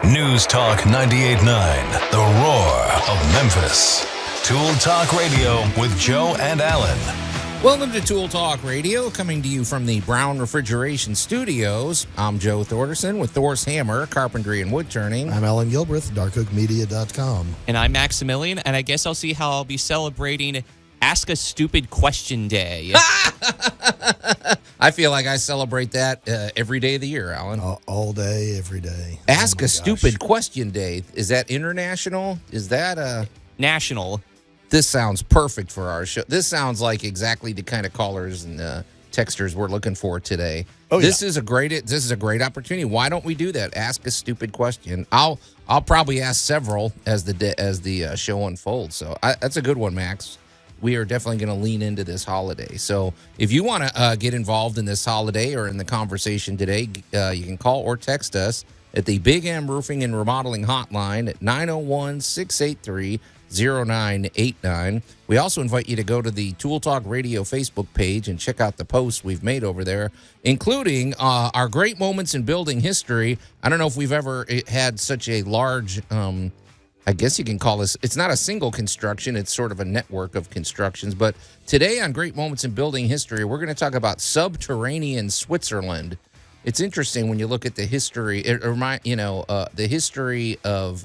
News Talk 98.9, the roar of Memphis. Tool Talk Radio with Joe and Allan. Welcome to Tool Talk Radio, coming to you from the Brown Refrigeration Studios. I'm Joe Thorderson with Thor's Hammer, Carpentry and Wood Turning. I'm Allan Gilbreth, darkhookmedia.com. And I'm Maximilian, and I guess I'll see how I'll be celebrating Ask a Stupid Question Day. I feel like I celebrate that every day of the year, Allan. All day, every day. Ask a Stupid Question Day. Is that international? Is that National. This sounds perfect for our show. This sounds like exactly the kind of callers and texters we're looking for today. This is a great opportunity. Why don't we do that? Ask a stupid question. I'll probably ask several as the show unfolds. So that's a good one, Max. We are definitely going to lean into this holiday. So if you want to get involved in this holiday or in the conversation today, you can call or text us at the Big M Roofing and Remodeling Hotline at 901-683-0989. We also invite you to go to the Tool Talk Radio Facebook page and check out the posts we've made over there, including our great moments in building history. I don't know if we've ever had such a large, I guess you can call this, it's not a single construction, it's sort of a network of constructions. But today on Great Moments in Building History, we're going to talk about subterranean Switzerland. It's interesting when you look at the history, the history of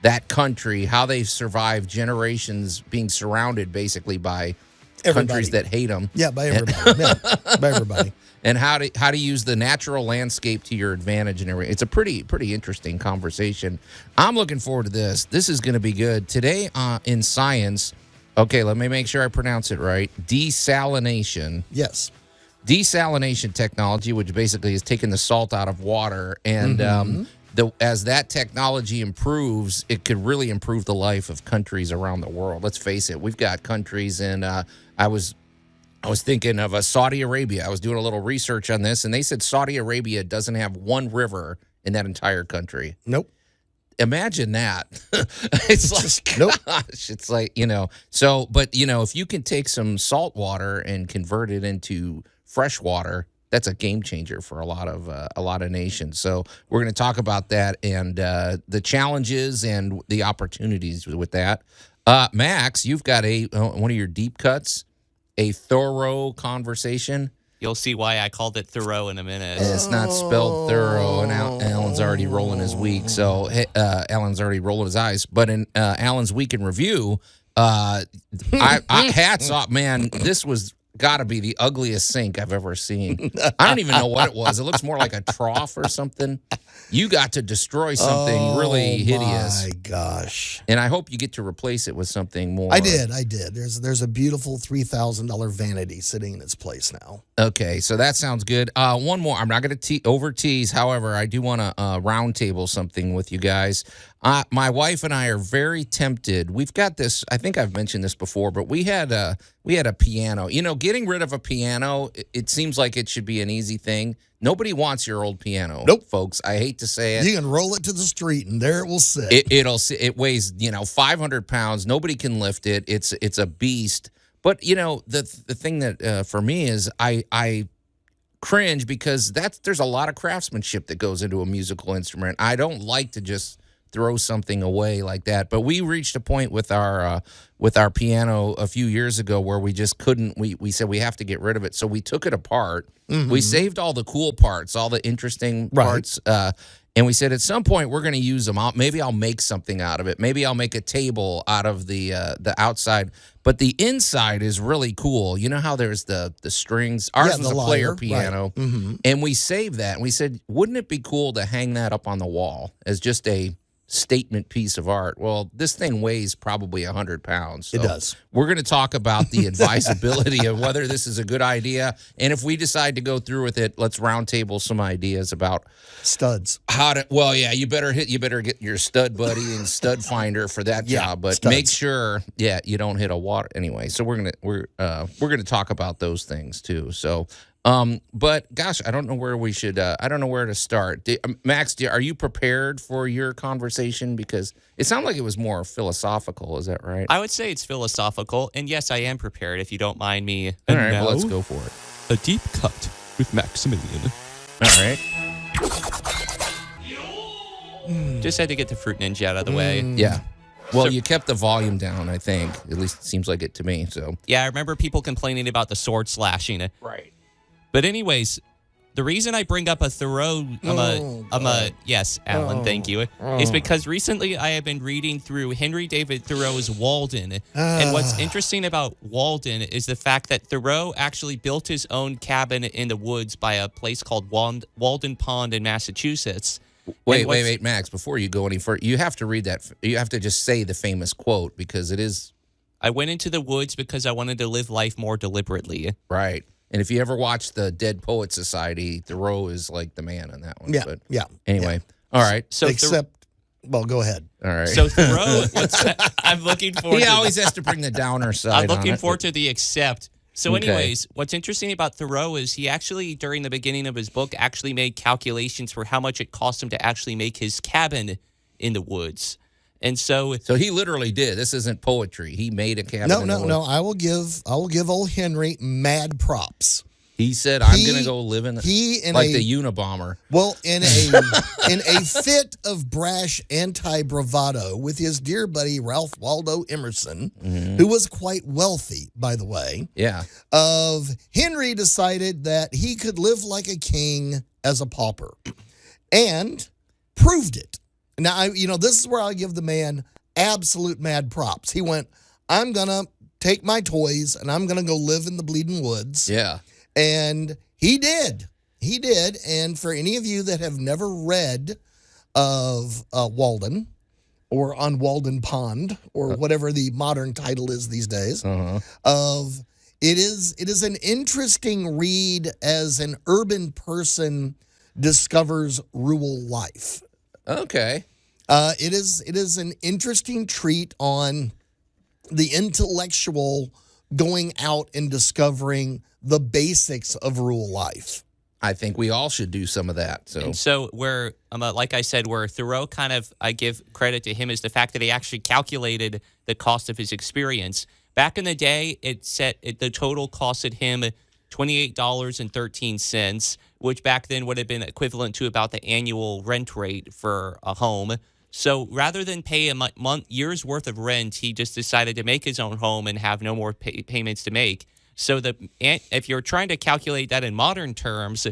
that country, how they've survived generations being surrounded basically by countries that hate them. Yeah, by everybody. By everybody. And how to use the natural landscape to your advantage and everything. It's a pretty interesting conversation. I'm looking forward to this. This is going to be good. Today in science, okay, let me make sure I pronounce it right. Desalination. Yes. Desalination technology, which basically is taking the salt out of water, and as that technology improves, it could really improve the life of countries around the world. Let's face it, we've got countries, and I was thinking of Saudi Arabia. I was doing a little research on this, and they said Saudi Arabia doesn't have one river in that entire country. Nope. Imagine that. It's like, nope. Gosh, it's like, so, but, if you can take some salt water and convert it into fresh water, that's a game changer for a lot of nations. So we're going to talk about that and the challenges and the opportunities with that. Max, you've got one of your deep cuts, a thorough conversation. You'll see why I called it thorough in a minute. It's not spelled thorough, and Allan's already rolling his week. So Allan's already rolling his eyes. But in Allan's week in review, hats off, man. This was got to be the ugliest sink I've ever seen. I don't even know what it was. It looks more like a trough or something. You got to destroy something really hideous. Oh, my gosh. And I hope you get to replace it with something more. I did. There's a beautiful $3,000 vanity sitting in its place now. Okay, so that sounds good. One more. I'm not going to over tease. However, I do want to round table something with you guys. My wife and I are very tempted. We've got this. I think I've mentioned this before, but we had a piano. Getting rid of a piano, it seems like it should be an easy thing. Nobody wants your old piano, nope, folks. I hate to say it. You can roll it to the street, and there it will sit. It weighs 500 pounds. Nobody can lift it. It's a beast. But the thing that for me is I cringe because there's a lot of craftsmanship that goes into a musical instrument. I don't like to just throw something away like that. But we reached a point with our piano a few years ago where we just couldn't. We said we have to get rid of it, so we took it apart. Mm-hmm. We saved all the cool parts, all the interesting parts, and we said at some point we're going to use them. Maybe I'll make something out of it. Maybe I'll make a table out of the outside, but the inside is really cool. You know how there's the strings. Ours was a player piano, right. Mm-hmm. and we saved that. And we said, wouldn't it be cool to hang that up on the wall as just a statement piece of art? Well, this thing weighs probably 100 pounds. So it does. We're going to talk about the advisability of whether this is a good idea, and if we decide to go through with it, let's roundtable some ideas about studs. You better get your stud buddy and stud finder for that job, but studs. Make sure you don't hit a water anyway. So we're gonna talk about those things too. So but gosh, I don't know where we should. I don't know where to start. Max, are you prepared for your conversation? Because it sounded like it was more philosophical. Is that right? I would say it's philosophical, and yes, I am prepared. If you don't mind me. All right, well, let's go for it. A deep cut with Maximilian. All right. Just had to get the fruit ninja out of the way. Yeah. Well, So- you kept the volume down, I think. At least it seems like it to me. So. Yeah, I remember people complaining about the sword slashing. Right. But anyways, the reason I bring up a Thoreau, yes, Alan, thank you, is because recently I have been reading through Henry David Thoreau's Walden. And what's interesting about Walden is the fact that Thoreau actually built his own cabin in the woods by a place called Walden Pond in Massachusetts. Wait, Max, before you go any further, you have to read that. You have to just say the famous quote because it is. I went into the woods because I wanted to live life more deliberately. Right. And if you ever watch the Dead Poet Society, Thoreau is like the man on that one. Yeah, But yeah. anyway, all right. So Well, go ahead. All right. So Thoreau, I'm looking forward. He to always has to bring the downer side. I'm looking on it. forward to the accept. So, Okay. anyways, what's interesting about Thoreau is he actually, during the beginning of his book, actually made calculations for how much it cost him to actually make his cabin in the woods. And so he literally did. This isn't poetry. He made a cabin. in the No. woods. I will give old Henry mad props. He said, "I'm going to go live in like the Unabomber." Well, in a fit of brash anti-bravado with his dear buddy Ralph Waldo Emerson, who was quite wealthy, by the way, Yeah. Henry decided that he could live like a king as a pauper, and proved it. Now, this is where I give the man absolute mad props. He went, "I'm gonna take my toys and I'm gonna go live in the bleeding woods." Yeah. And he did. He did. And for any of you that have never read of Walden or on Walden Pond or whatever the modern title is these days, it is an interesting read as an urban person discovers rural life. Okay. It is an interesting treat on the intellectual going out and discovering the basics of rural life. I think we all should do some of that. So, And so where, like I said, where Thoreau kind of, I give credit to him is the fact that he actually calculated the cost of his experience. Back in the day, the total costed him $28.13, which back then would have been equivalent to about the annual rent rate for a home. So rather than pay a year's worth of rent, he just decided to make his own home and have no more payments to make. So if you're trying to calculate that in modern terms,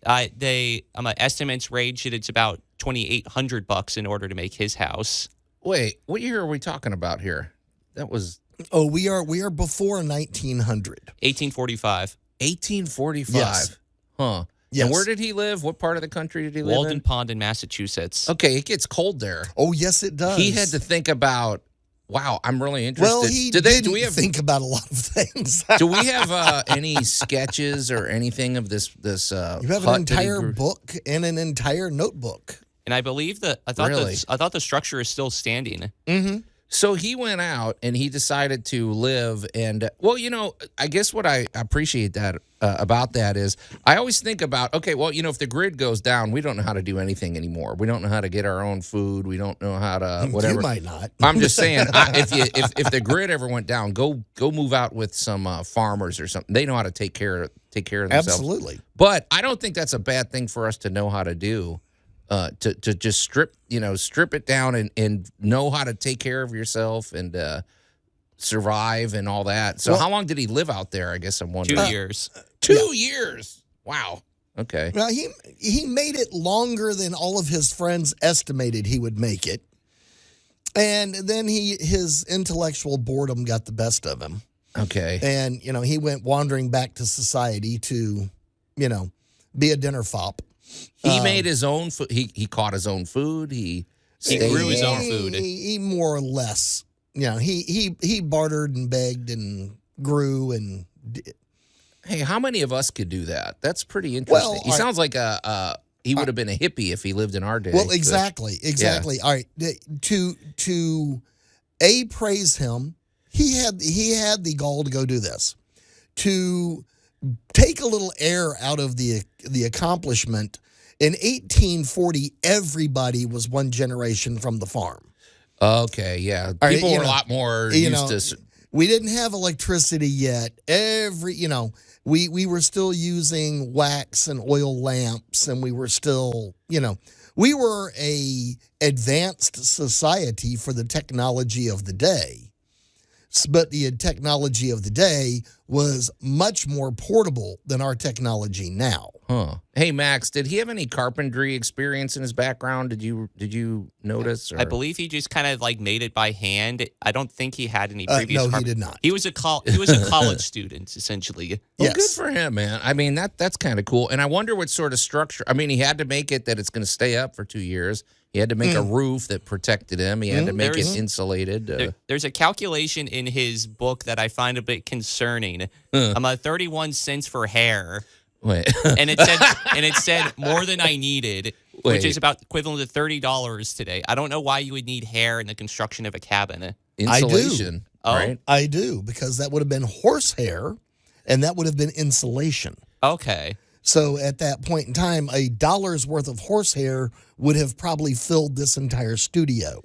estimates range that it's about $2,800 in order to make his house. wait, what year are we talking about here? That was Oh, we are before 1900. 1845. 1845. Yes. Huh. Yes. And where did he live? What part of the country did he live Walden in? Pond in Massachusetts. Okay, it gets cold there. Oh, yes, it does. He had to think about. Wow, I'm really interested. Well, he do didn't we have think about a lot of things. do we have any sketches or anything of this? You have hut an that he entire grew- book and an entire notebook. And I believe that I thought Really? the structure is still standing. So he went out and he decided to live. And, well, I guess what I appreciate that about that is I always think about, okay, well, if the grid goes down, we don't know how to do anything anymore. We don't know how to get our own food. We don't know how to whatever. You might not. I'm just saying, if the grid ever went down, go move out with some farmers or something. They know how to take care of themselves. Absolutely. But I don't think that's a bad thing for us to know how to do. To just strip it down and know how to take care of yourself and survive and all that. So Well- how long did he live out there? I guess I'm wondering. 2 years. 2 years. Wow. Okay. Now, he made it longer than all of his friends estimated he would make it. And then his intellectual boredom got the best of him. Okay. And, he went wandering back to society to, be a dinner fop. He made his own food. He caught his own food. He grew his own food. He more or less, he bartered and begged and grew and Hey, how many of us could do that? That's pretty interesting. Well, He sounds like he would have been a hippie if he lived in our day. Well, exactly. All right, to praise him, he had the gall to go do this. To take a little air out of the accomplishment, in 1840, everybody was one generation from the farm. Okay, yeah. right, People were a lot more used to. We didn't have electricity yet. we were still using wax and oil lamps, and we were still, we were a advanced society for the technology of the day. But the technology of the day was much more portable than our technology now. Huh. Hey, Max, did he have any carpentry experience in his background? Did you notice? Or? I believe he just kind of like made it by hand. I don't think he had any previous. No, he did not. He was a college student essentially. Well, good for him, man. I mean, that's kind of cool. And I wonder what sort of structure. I mean, he had to make it that it's going to stay up for 2 years. He had to make a roof that protected him. He had to make it insulated. There's a calculation in his book that I find a bit concerning. 31 cents for hair. Wait. and it said more than I needed, which is about equivalent to $30 today. I don't know why you would need hair in the construction of a cabin. Insulation. Right? I do, because that would have been horsehair, and that would have been insulation. Okay. So at that point in time, $1 worth of horsehair would have probably filled this entire studio.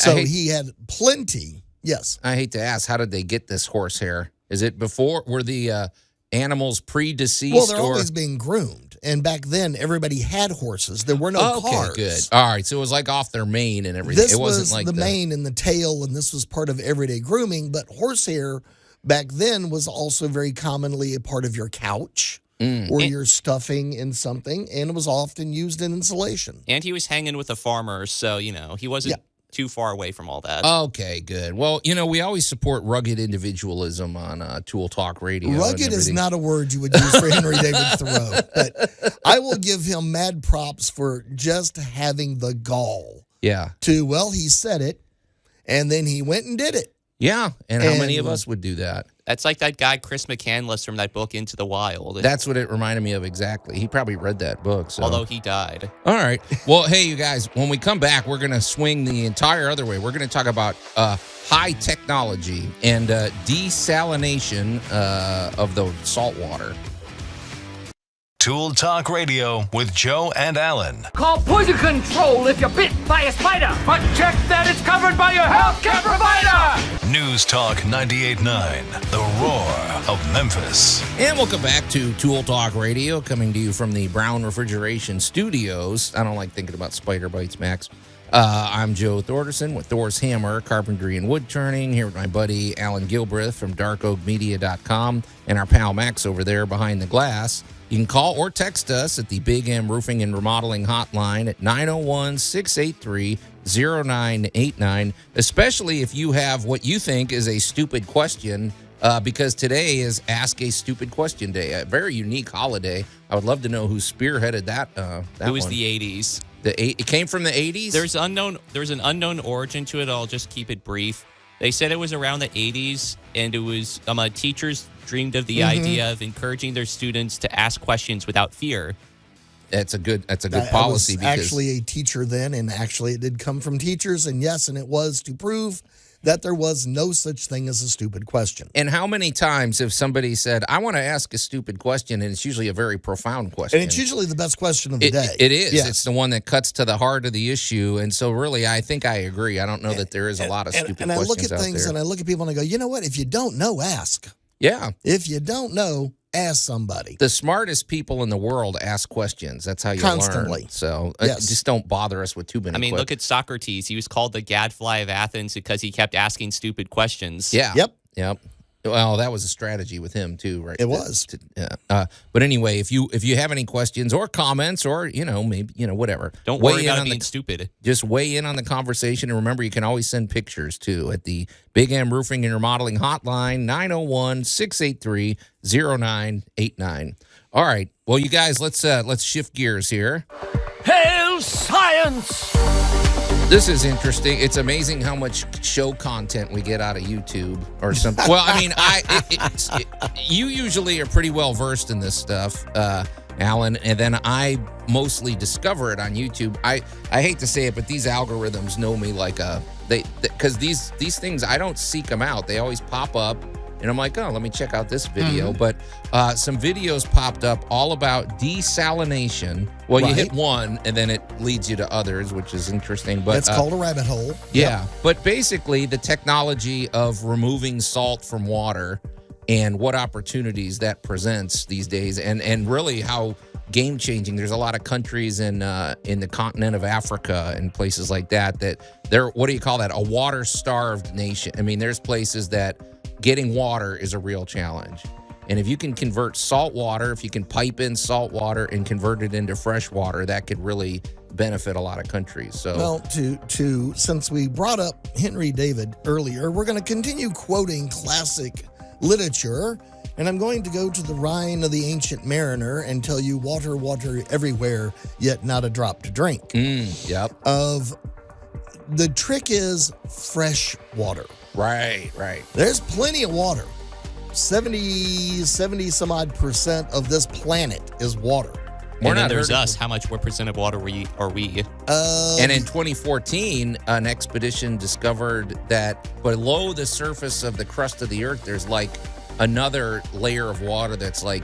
He had plenty. Yes. I hate to ask, how did they get this horsehair? Is it before? Were the animals pre-deceased? Well, they're always being groomed. And back then, everybody had horses. There were no cars. Okay, good. All right, so it was like off their mane and everything. This it wasn't was like the mane and the tail, and this was part of everyday grooming. But horsehair back then was also very commonly a part of your couch. Or you're stuffing in something, and it was often used in insulation. And he was hanging with a farmer, so, he wasn't too far away from all that. Okay, good. Well, we always support rugged individualism on Tool Talk Radio. Rugged is not a word you would use for Henry David Thoreau, but I will give him mad props for just having the gall. Yeah. He said it, and then he went and did it. Yeah, and how many of us would do that? That's like that guy Chris McCandless from that book Into the Wild. That's what it reminded me of exactly. He probably read that book. So. Although he died. All right. Well, hey, you guys, when we come back, we're going to swing the entire other way. We're going to talk about high technology and desalination of the salt water. Tool Talk Radio with Joe and Allan. Call poison control if you're bit by a spider. But check that it's covered by your healthcare provider. News Talk 98.9, the roar of Memphis. And welcome back to Tool Talk Radio, coming to you from the Brown Refrigeration Studios. I don't like thinking about spider bites, Max. I'm Joe Thorderson with Thor's Hammer, Carpentry and Wood Turning, here with my buddy Allan Gilbreth from darkoakmedia.com and our pal Max over there behind the glass. You can call or text us at the Big M Roofing and Remodeling Hotline at 901-683-0989, especially if you have what you think is a stupid question, because today is Ask a Stupid Question Day, a very unique holiday. I would love to know who spearheaded that. It was the 80s. It came from the 80s? There's an unknown origin to it. I'll just keep it brief. They said it was around the 80s, and it was teachers dreamed of the idea of encouraging their students to ask questions without fear. That's a good policy. I was actually a teacher then, and actually it did come from teachers, and yes, and it was to prove that there was no such thing as a stupid question. And how many times have somebody said, I want to ask a stupid question, and it's usually a very profound question. And it's usually the best question of the day. It is. Yes. It's the one that cuts to the heart of the issue. And so really, I think I agree. I don't know that there is a lot of stupid questions out there. And I look at things and I look at people and I go, you know what? If you don't know, ask. Yeah. If you don't know, ask somebody. The smartest people in the world ask questions. That's how you Constantly. learn. So Yes. just don't bother us with too many questions. Look at Socrates. He was called the gadfly of Athens because he kept asking stupid questions. Yeah. Yep. Well, that was a strategy with him too, right? It was. But anyway, if you have any questions or comments or maybe whatever, Don't worry about being stupid. Just weigh in on the conversation, and remember, you can always send pictures too at the Big M Roofing and Remodeling Hotline 901-683-0989. All right, well, you guys, let's shift gears here. Hail science! This is interesting. It's amazing how much show content we get out of YouTube or something. Well, I mean, you usually are pretty well versed in this stuff, Allan, and then I mostly discover it on YouTube. I hate to say it, but these algorithms know me like because these things, I don't seek them out. They always pop up. And I'm like, oh, let me check out this video. But some videos popped up all about desalination. Well, you hit one, and then it leads you to others, which is interesting. But it's called a rabbit hole. Yeah. Yep. But basically, the technology of removing salt from water. and what opportunities that presents these days, and really how game changing. There's a lot of countries in the continent of Africa and places like that they're, what do you call that? A water starved nation. I mean, there's places that getting water is a real challenge. And if you can convert salt water, if you can pipe in salt water and convert it into fresh water, that could really benefit a lot of countries. So, well, to since we brought up Henry David earlier, we're going to continue quoting classic literature, and I'm going to go to the Rhine of the Ancient Mariner and tell you, water, water everywhere, yet not a drop to drink. Yep. The trick is fresh water. Right. There's plenty of water. 70 some odd % of this planet is water. And then there's us. How much, what percent of water are we? And in 2014, an expedition discovered that below the surface of the crust of the earth, there's like another layer of water that's like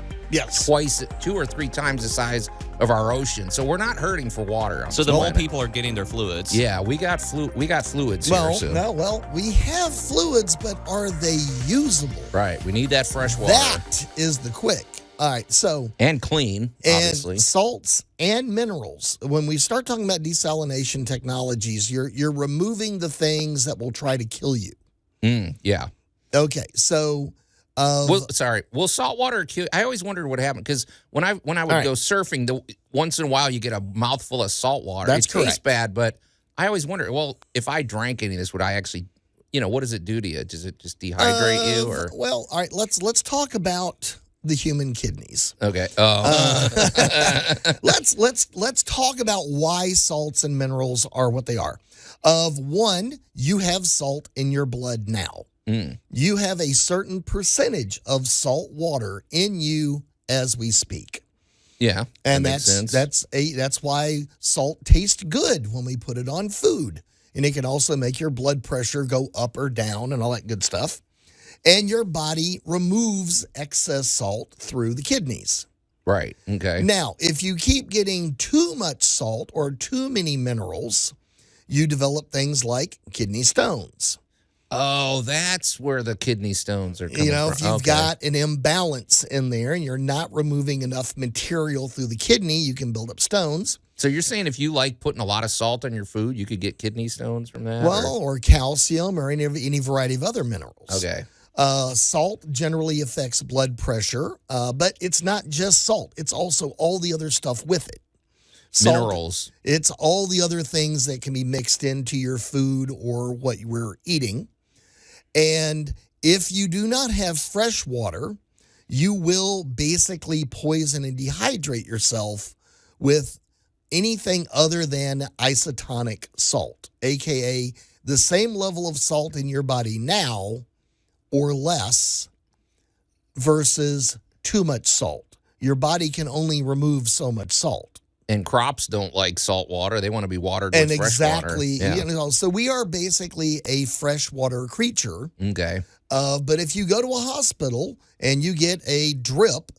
twice, 2 or 3 times the size of our ocean. So we're not hurting for water. So the more people are getting their fluids. Yeah, we got fluids here. So. We have fluids, but are they usable? Right. We need that fresh water. That is the quick. All right, so and clean, obviously. And salts and minerals. When we start talking about desalination technologies, you're removing the things that will try to kill you. Yeah. Okay, so will salt water kill? I always wondered what happened because when I would go surfing, once in a while you get a mouthful of salt water. That's correct. It tastes bad, but I always wondered, well, if I drank any of this, would I actually, what does it do to you? Does it just dehydrate you? Or well, all right, let's talk about the human kidneys. Okay. Let's talk about why salts and minerals are what they are. One, you have salt in your blood now. You have a certain percentage of salt water in you as we speak. Yeah, and that makes sense. That's why salt tastes good when we put it on food, and it can also make your blood pressure go up or down and all that good stuff. And your body removes excess salt through the kidneys. Right. Okay. Now, if you keep getting too much salt or too many minerals, you develop things like kidney stones. Oh, that's where the kidney stones are coming from. If you've got an imbalance in there and you're not removing enough material through the kidney, you can build up stones. So you're saying if you like putting a lot of salt on your food, you could get kidney stones from that? Well, or calcium or any variety of other minerals. Okay. Salt generally affects blood pressure, but it's not just salt. It's also all the other stuff with it. Salt, minerals. It's all the other things that can be mixed into your food or what we're eating. And if you do not have fresh water, you will basically poison and dehydrate yourself with anything other than isotonic salt, aka the same level of salt in your body now or less versus too much salt. Your body can only remove so much salt. And crops don't like salt water. They want to be watered with fresh water. Yeah. So we are basically a freshwater creature. Okay. But if you go to a hospital and you get a drip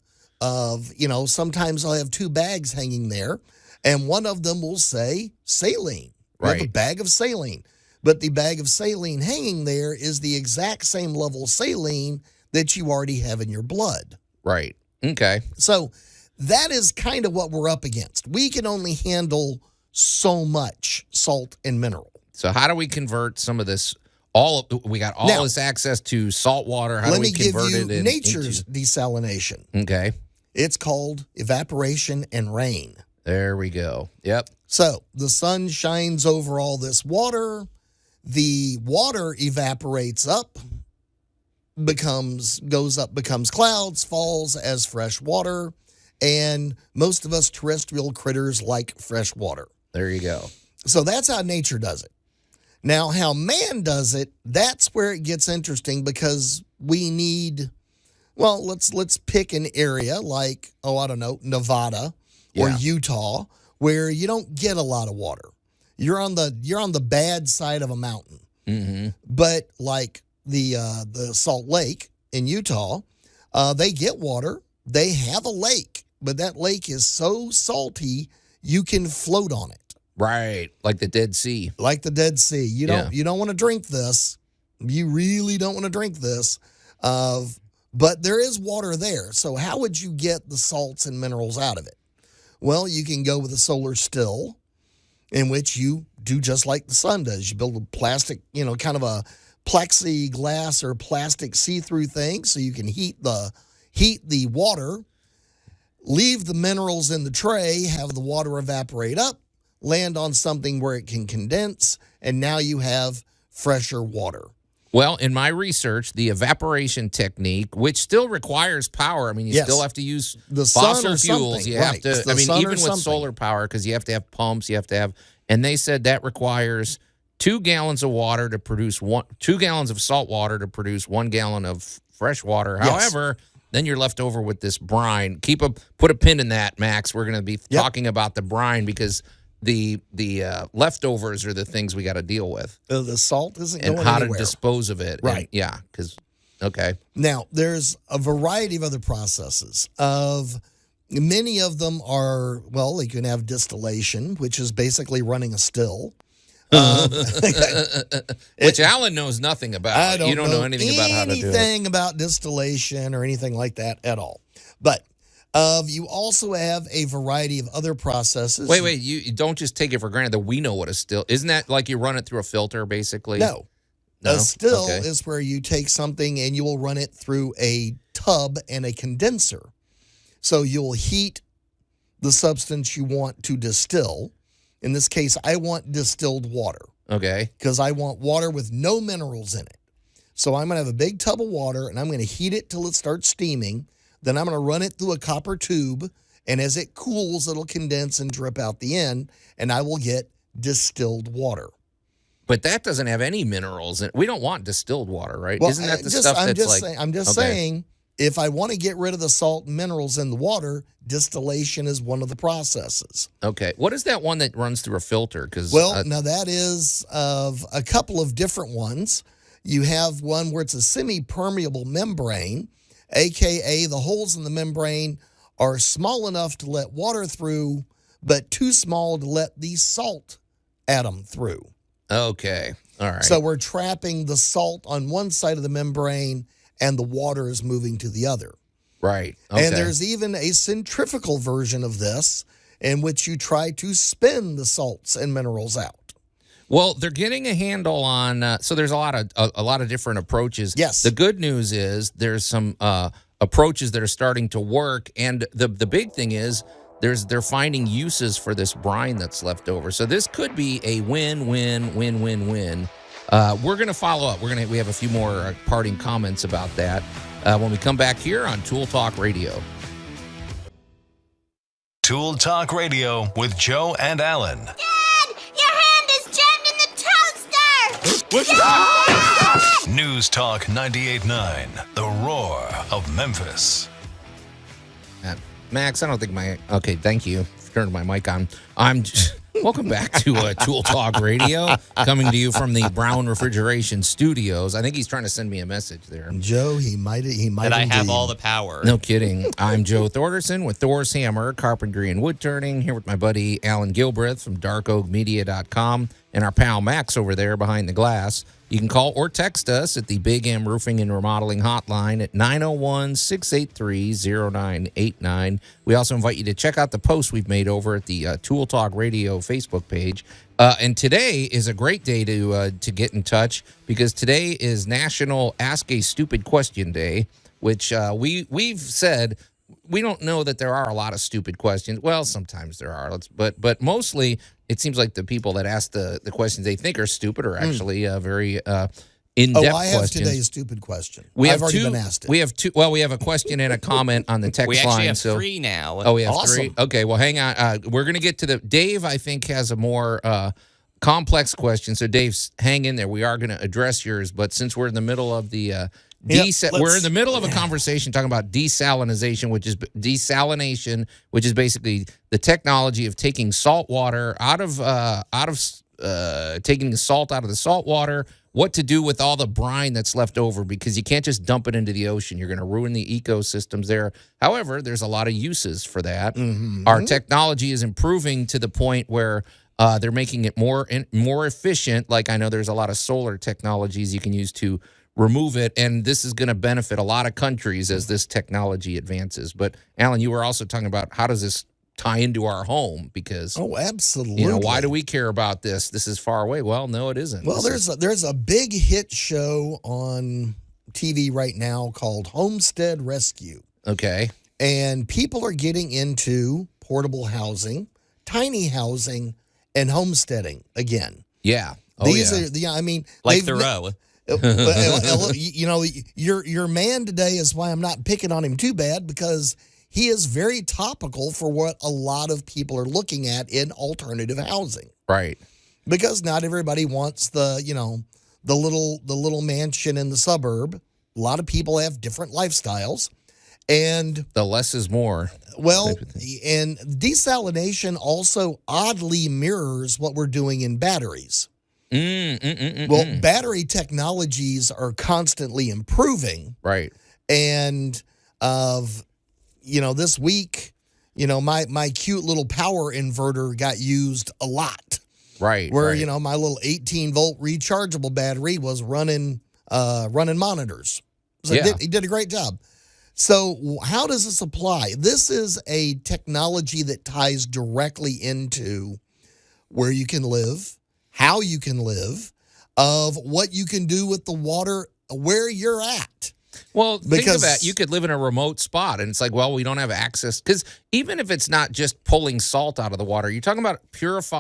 of, sometimes I'll have 2 bags hanging there, and one of them will say saline. You have a bag of saline. But the bag of saline hanging there is the exact same level of saline that you already have in your blood. Right. Okay. So that is kind of what we're up against. We can only handle so much salt and mineral. So how do we convert some of this? We got all this access to salt water. How do we convert it? Let me give you nature's desalination. Okay. It's called evaporation and rain. There we go. Yep. So the sun shines over all this water. The water evaporates up, becomes clouds, falls as fresh water. And most of us terrestrial critters like fresh water. There you go. So that's how nature does it. Now, how man does it, that's where it gets interesting because we need, let's pick an area like, Nevada or Utah, where you don't get a lot of water. You're on the bad side of a mountain. Mm-hmm. But like the Salt Lake in Utah, they get water. They have a lake. But that lake is so salty, you can float on it. Right, like the Dead Sea. Like the Dead Sea. You don't want to drink this. You really don't want to drink this. But there is water there. So how would you get the salts and minerals out of it? Well, you can go with a solar still, in which you do just like the sun does. You build a plastic, kind of a plexiglass or plastic see-through thing so you can heat the water, leave the minerals in the tray, have the water evaporate up, land on something where it can condense, and now you have fresher water. Well, in my research, the evaporation technique, which still requires power, I mean, you still have to use the sun fossil or fuels. something. You Right. have to, It's the I mean, sun even or with something. solar power, because you have to have pumps, and they said that requires 2 gallons of water to produce 2 gallons of salt water to produce 1 gallon of fresh water. Yes. However, then you're left over with this brine. Put a pin in that, Max. We're going to be talking about the brine because the leftovers are the things we got to deal with, The salt isn't and going how anywhere. to dispose of it. Right. And, because okay. Now, there's a variety of other processes. Many of them are, well, you can have distillation, which is basically running a still. Which Allan knows nothing about. I don't you don't know anything about how to do it. anything about distillation or anything like that at all. But you also have a variety of other processes. Wait, you don't just take it for granted that we know what a still. Isn't that like you run it through a filter, basically? No. No? A still Okay. is where you take something and you will run it through a tub and a condenser. So you'll heat the substance you want to distill. In this case, I want distilled water Okay. because I want water with no minerals in it. So I'm going to have a big tub of water and I'm going to heat it till it starts steaming. Then I'm going to run it through a copper tube. And as it cools, it'll condense and drip out the end. And I will get distilled water. But that doesn't have any minerals in it. We don't want distilled water, right? Well, Isn't that the just- stuff I'm that's just like... saying, I'm just Okay. saying, if I want to get rid of the salt and minerals in the water, distillation is one of the processes. Okay. What is that one that runs through a filter? Because Well, now that is of a couple of different ones. You have one where it's a semi-permeable membrane, a.k.a. the holes in the membrane are small enough to let water through, but too small to let the salt atom through. Okay. All right. So we're trapping the salt on one side of the membrane and the water is moving to the other. right. Okay. And there's even a centrifugal version of this in which you try to spin the salts and minerals out. Well, they're getting a handle on. So there's a lot of different approaches. Yes. The good news is there's some approaches that are starting to work, and the big thing is they're finding uses for this brine that's left over. So this could be a win-win-win-win-win. We're going to follow up. We have a few more parting comments about that when we come back here on Tool Talk Radio. Tool Talk Radio with Joe and Allan. Dad, your hand is jammed in the toaster! News Talk 98.9, the roar of Memphis. Max, I don't think okay, thank you for turning my mic on. Welcome back to Tool Talk Radio, coming to you from the Brown Refrigeration Studios. I think he's trying to send me a message there. Joe, he might That I have indeed. all the power. No kidding. I'm Joe Thorderson with Thor's Hammer, Carpentry and Wood Turning, here with my buddy Allan Gilbreth from darkoakmedia.com and our pal Max over there behind the glass. You can call or text us at the Big M Roofing and Remodeling Hotline at 901-683-0989. We also invite you to check out the posts we've made over at the Tool Talk Radio Facebook page. And today is a great day to get in touch because today is National Ask a Stupid Question Day, which we've said we don't know that there are a lot of stupid questions. Well, sometimes there are, but mostly it seems like the people that ask the questions they think are stupid are actually very in-depth I have questions. today's stupid question. I've I've already been asked it. We have two. Well, we have a question and a comment on the text We line. actually have so 3 now. Oh, we have Awesome. 3. Okay, well, hang on. We're going to get to the Dave. I think has a more complex question. So, Dave, hang in there. We are going to address yours, but since we're in the middle of the we're in the middle of a conversation talking about desalination, which is basically the technology of taking salt water out of taking the salt out of the salt water. What to do with all the brine that's left over, because you can't just dump it into the ocean. You're going to ruin the ecosystems there. However, there's a lot of uses for that. Our technology is improving to the point where they're making it more efficient. Like I know there's a lot of solar technologies you can use to remove it, and this is going to benefit a lot of countries as this technology advances. But Alan, you were also talking about how does this tie into our home? Because absolutely. Why do we care about this? This is far away. Well, no, it isn't. Well, there's a big hit show on TV right now called Homestead Rescue. Okay. And people are getting into portable housing, tiny housing, and homesteading again. Yeah. These are I mean, like Thoreau. Your man today is why I'm not picking on him too bad, because he is very topical for what a lot of people are looking at in alternative housing. Right. Because not everybody wants the little mansion in the suburb. A lot of people have different lifestyles. And the less is more. Well, and desalination also oddly mirrors what we're doing in batteries. Well, battery technologies are constantly improving. Right. And this week, my cute little power inverter got used a lot. Right. Where, my little 18-volt rechargeable battery was running monitors. So he did a great job. So how does this apply? This is a technology that ties directly into where you can live, how you can live, of what you can do with the water where you're at. Well, think of that. You could live in a remote spot, and it's like, well, we don't have access. Because even if it's not just pulling salt out of the water, you're talking about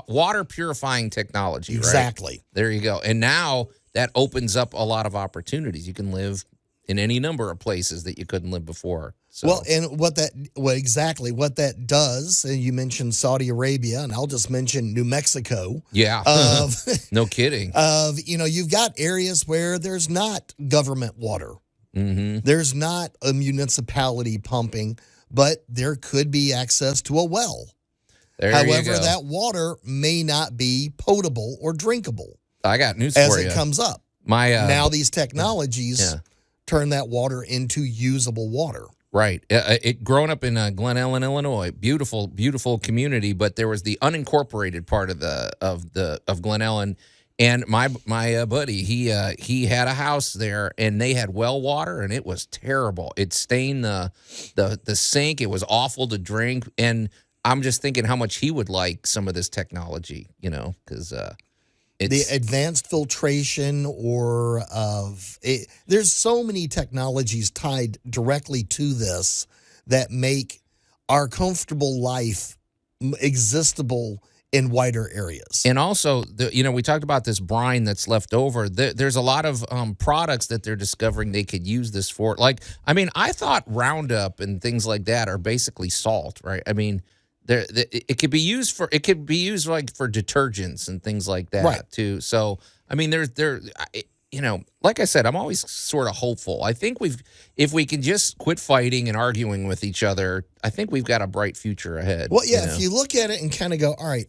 water purifying technology, right? Exactly. There you go. And now that opens up a lot of opportunities. You can live in any number of places that you couldn't live before. So. Well, and what that does, and you mentioned Saudi Arabia, and I'll just mention New Mexico. Yeah. No kidding. You've got areas where there's not government water. Mm-hmm. There's not a municipality pumping, but there could be access to a well. However, that water may not be potable or drinkable. I got news for you. As it comes up. Now these technologies turn that water into usable water. Right. Growing up in Glen Ellen, Illinois, beautiful, beautiful community, but there was the unincorporated part of Glen Ellen. And my buddy, he had a house there, and they had well water, and it was terrible. It stained the sink. It was awful to drink. And I'm just thinking how much he would like some of this technology, because the advanced filtration there's so many technologies tied directly to this that make our comfortable life existable in wider areas. And also, we talked about this brine that's left over. There's a lot of products that they're discovering they could use this for. I thought Roundup and things like that are basically salt, right? I mean, it could be used for for detergents and things like that too. So I mean, like I said, I'm always sort of hopeful. I think if we can just quit fighting and arguing with each other, I think we've got a bright future ahead. Well, yeah, if you look at it and kind of go, all right,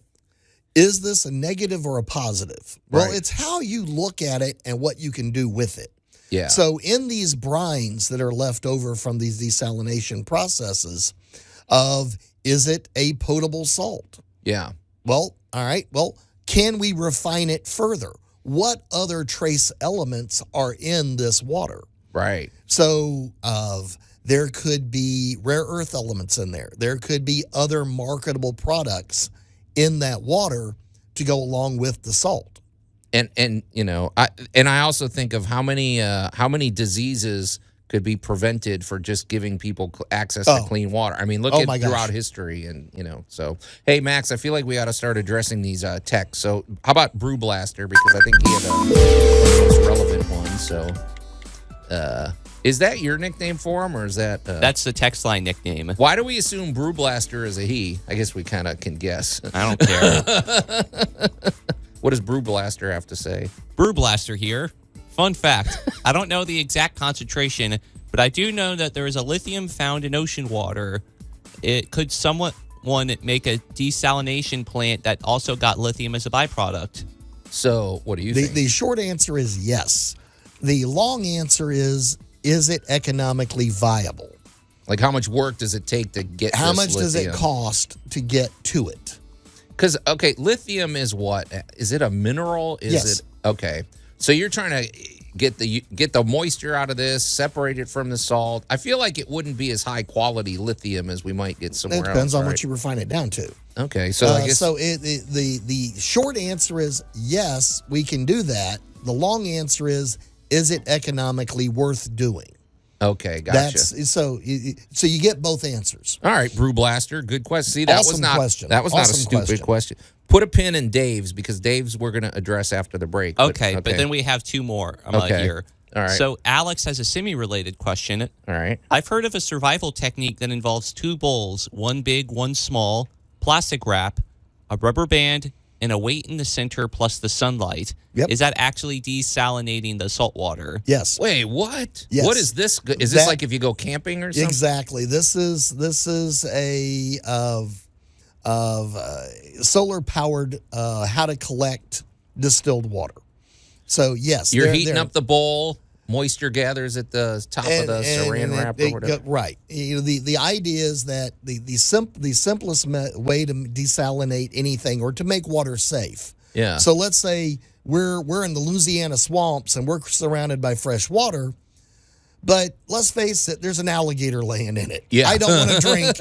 is this a negative or a positive? Well, it's how you look at it and what you can do with it. Yeah. So in these brines that are left over from these desalination processes is it a potable salt? Yeah. Well, all right. Well, can we refine it further? What other trace elements are in this water? Right. So there could be rare earth elements in there. There could be other marketable products in that water to go along with the salt. And I also think of how many diseases could be prevented for just giving people access to clean water. I mean, look at throughout history, and So, hey, Max, I feel like we ought to start addressing these texts. So, how about Brew Blaster? Because I think he had the most relevant one. So, is that your nickname for him, or is that? That's the text line nickname. Why do we assume Brew Blaster is a he? I guess we kind of can guess. I don't care. What does Brew Blaster have to say? Brew Blaster here. Fun fact, I don't know the exact concentration, but I do know that there is a lithium found in ocean water. It could someone make a desalination plant that also got lithium as a byproduct. So what do you think? The short answer is yes. The long answer is it economically viable? Like, how much work does it take to get How this much lithium? does it cost to get to it? Because, lithium is what? Is it a mineral? Yes. Okay. So you're trying to get the moisture out of this, separate it from the salt. I feel like it wouldn't be as high quality lithium as we might get somewhere else. It depends on what you refine it down to. Okay, so I guess the short answer is yes, we can do that. The long answer is it economically worth doing? Okay, gotcha. So you get both answers. All right, Brew Blaster, good question. See, that Awesome was not question. that was not a Awesome stupid question. Put a pin in Dave's because Dave's we're going to address after the break. Okay, but then we have two more here. All right. So Alex has a semi-related question. All right. I've heard of a survival technique that involves two bowls, one big, one small, plastic wrap, a rubber band, and a weight in the center plus the sunlight. Yep. Is that actually desalinating the salt water? Yes. Wait, what? Yes. What is this? Is this like if you go camping or something? Exactly. This is a solar powered how to collect distilled water. So yes, You're heating up the bowl. Moisture gathers at the top of the saran wrap or whatever. Right. The idea is that the simplest way to desalinate anything or to make water safe. Yeah. So let's say we're in the Louisiana swamps and we're surrounded by fresh water, but let's face it, there's an alligator laying in it. Yeah. I don't want to drink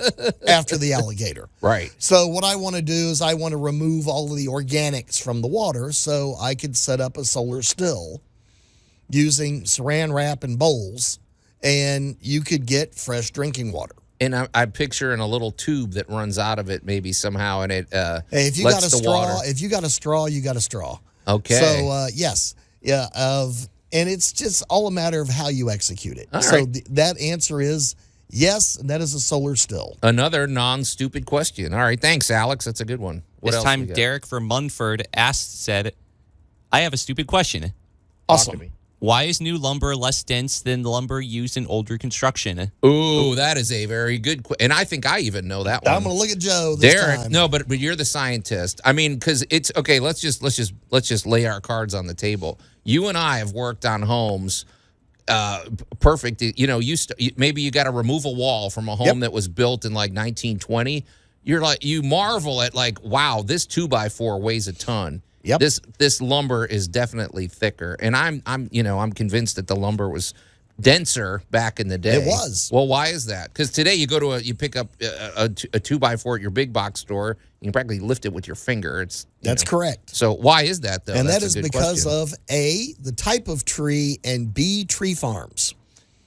after the alligator. Right. So what I want to do is I want to remove all of the organics from the water so I could set up a solar still using saran wrap and bowls, and you could get fresh drinking water. And I picture in a little tube that runs out of it, maybe somehow, and it Hey, if you lets got a the straw, water. if you got a straw, you got a straw. Okay. So yes, yeah, and it's just all a matter of how you execute it. All so right. that answer is yes, and that is a solar still. Another non-stupid question. All right, thanks, Alex. That's a good one. What This else time, we got? Derek from Munford said, I have a stupid question. Awesome. Talk to me. Why is new lumber less dense than the lumber used in older construction? Ooh, that is a very good question. And I think I even know that one. I'm going to look at Joe this Derek, time. no, but you're the scientist. I mean, because it's okay. Let's just lay our cards on the table. You and I have worked on homes, perfect. You know, maybe you got to remove a wall from a home that was built in like 1920. You're like, you marvel at like, wow, this 2x4 weighs a ton. Yep. This lumber is definitely thicker, and I'm convinced that the lumber was denser back in the day. It was. Well, why is that? Because today you pick up a 2x4 at your big box store, you can practically lift it with your finger. That's correct. So why is that though? And That's that is a good because question. of A, the type of tree, and B, tree farms.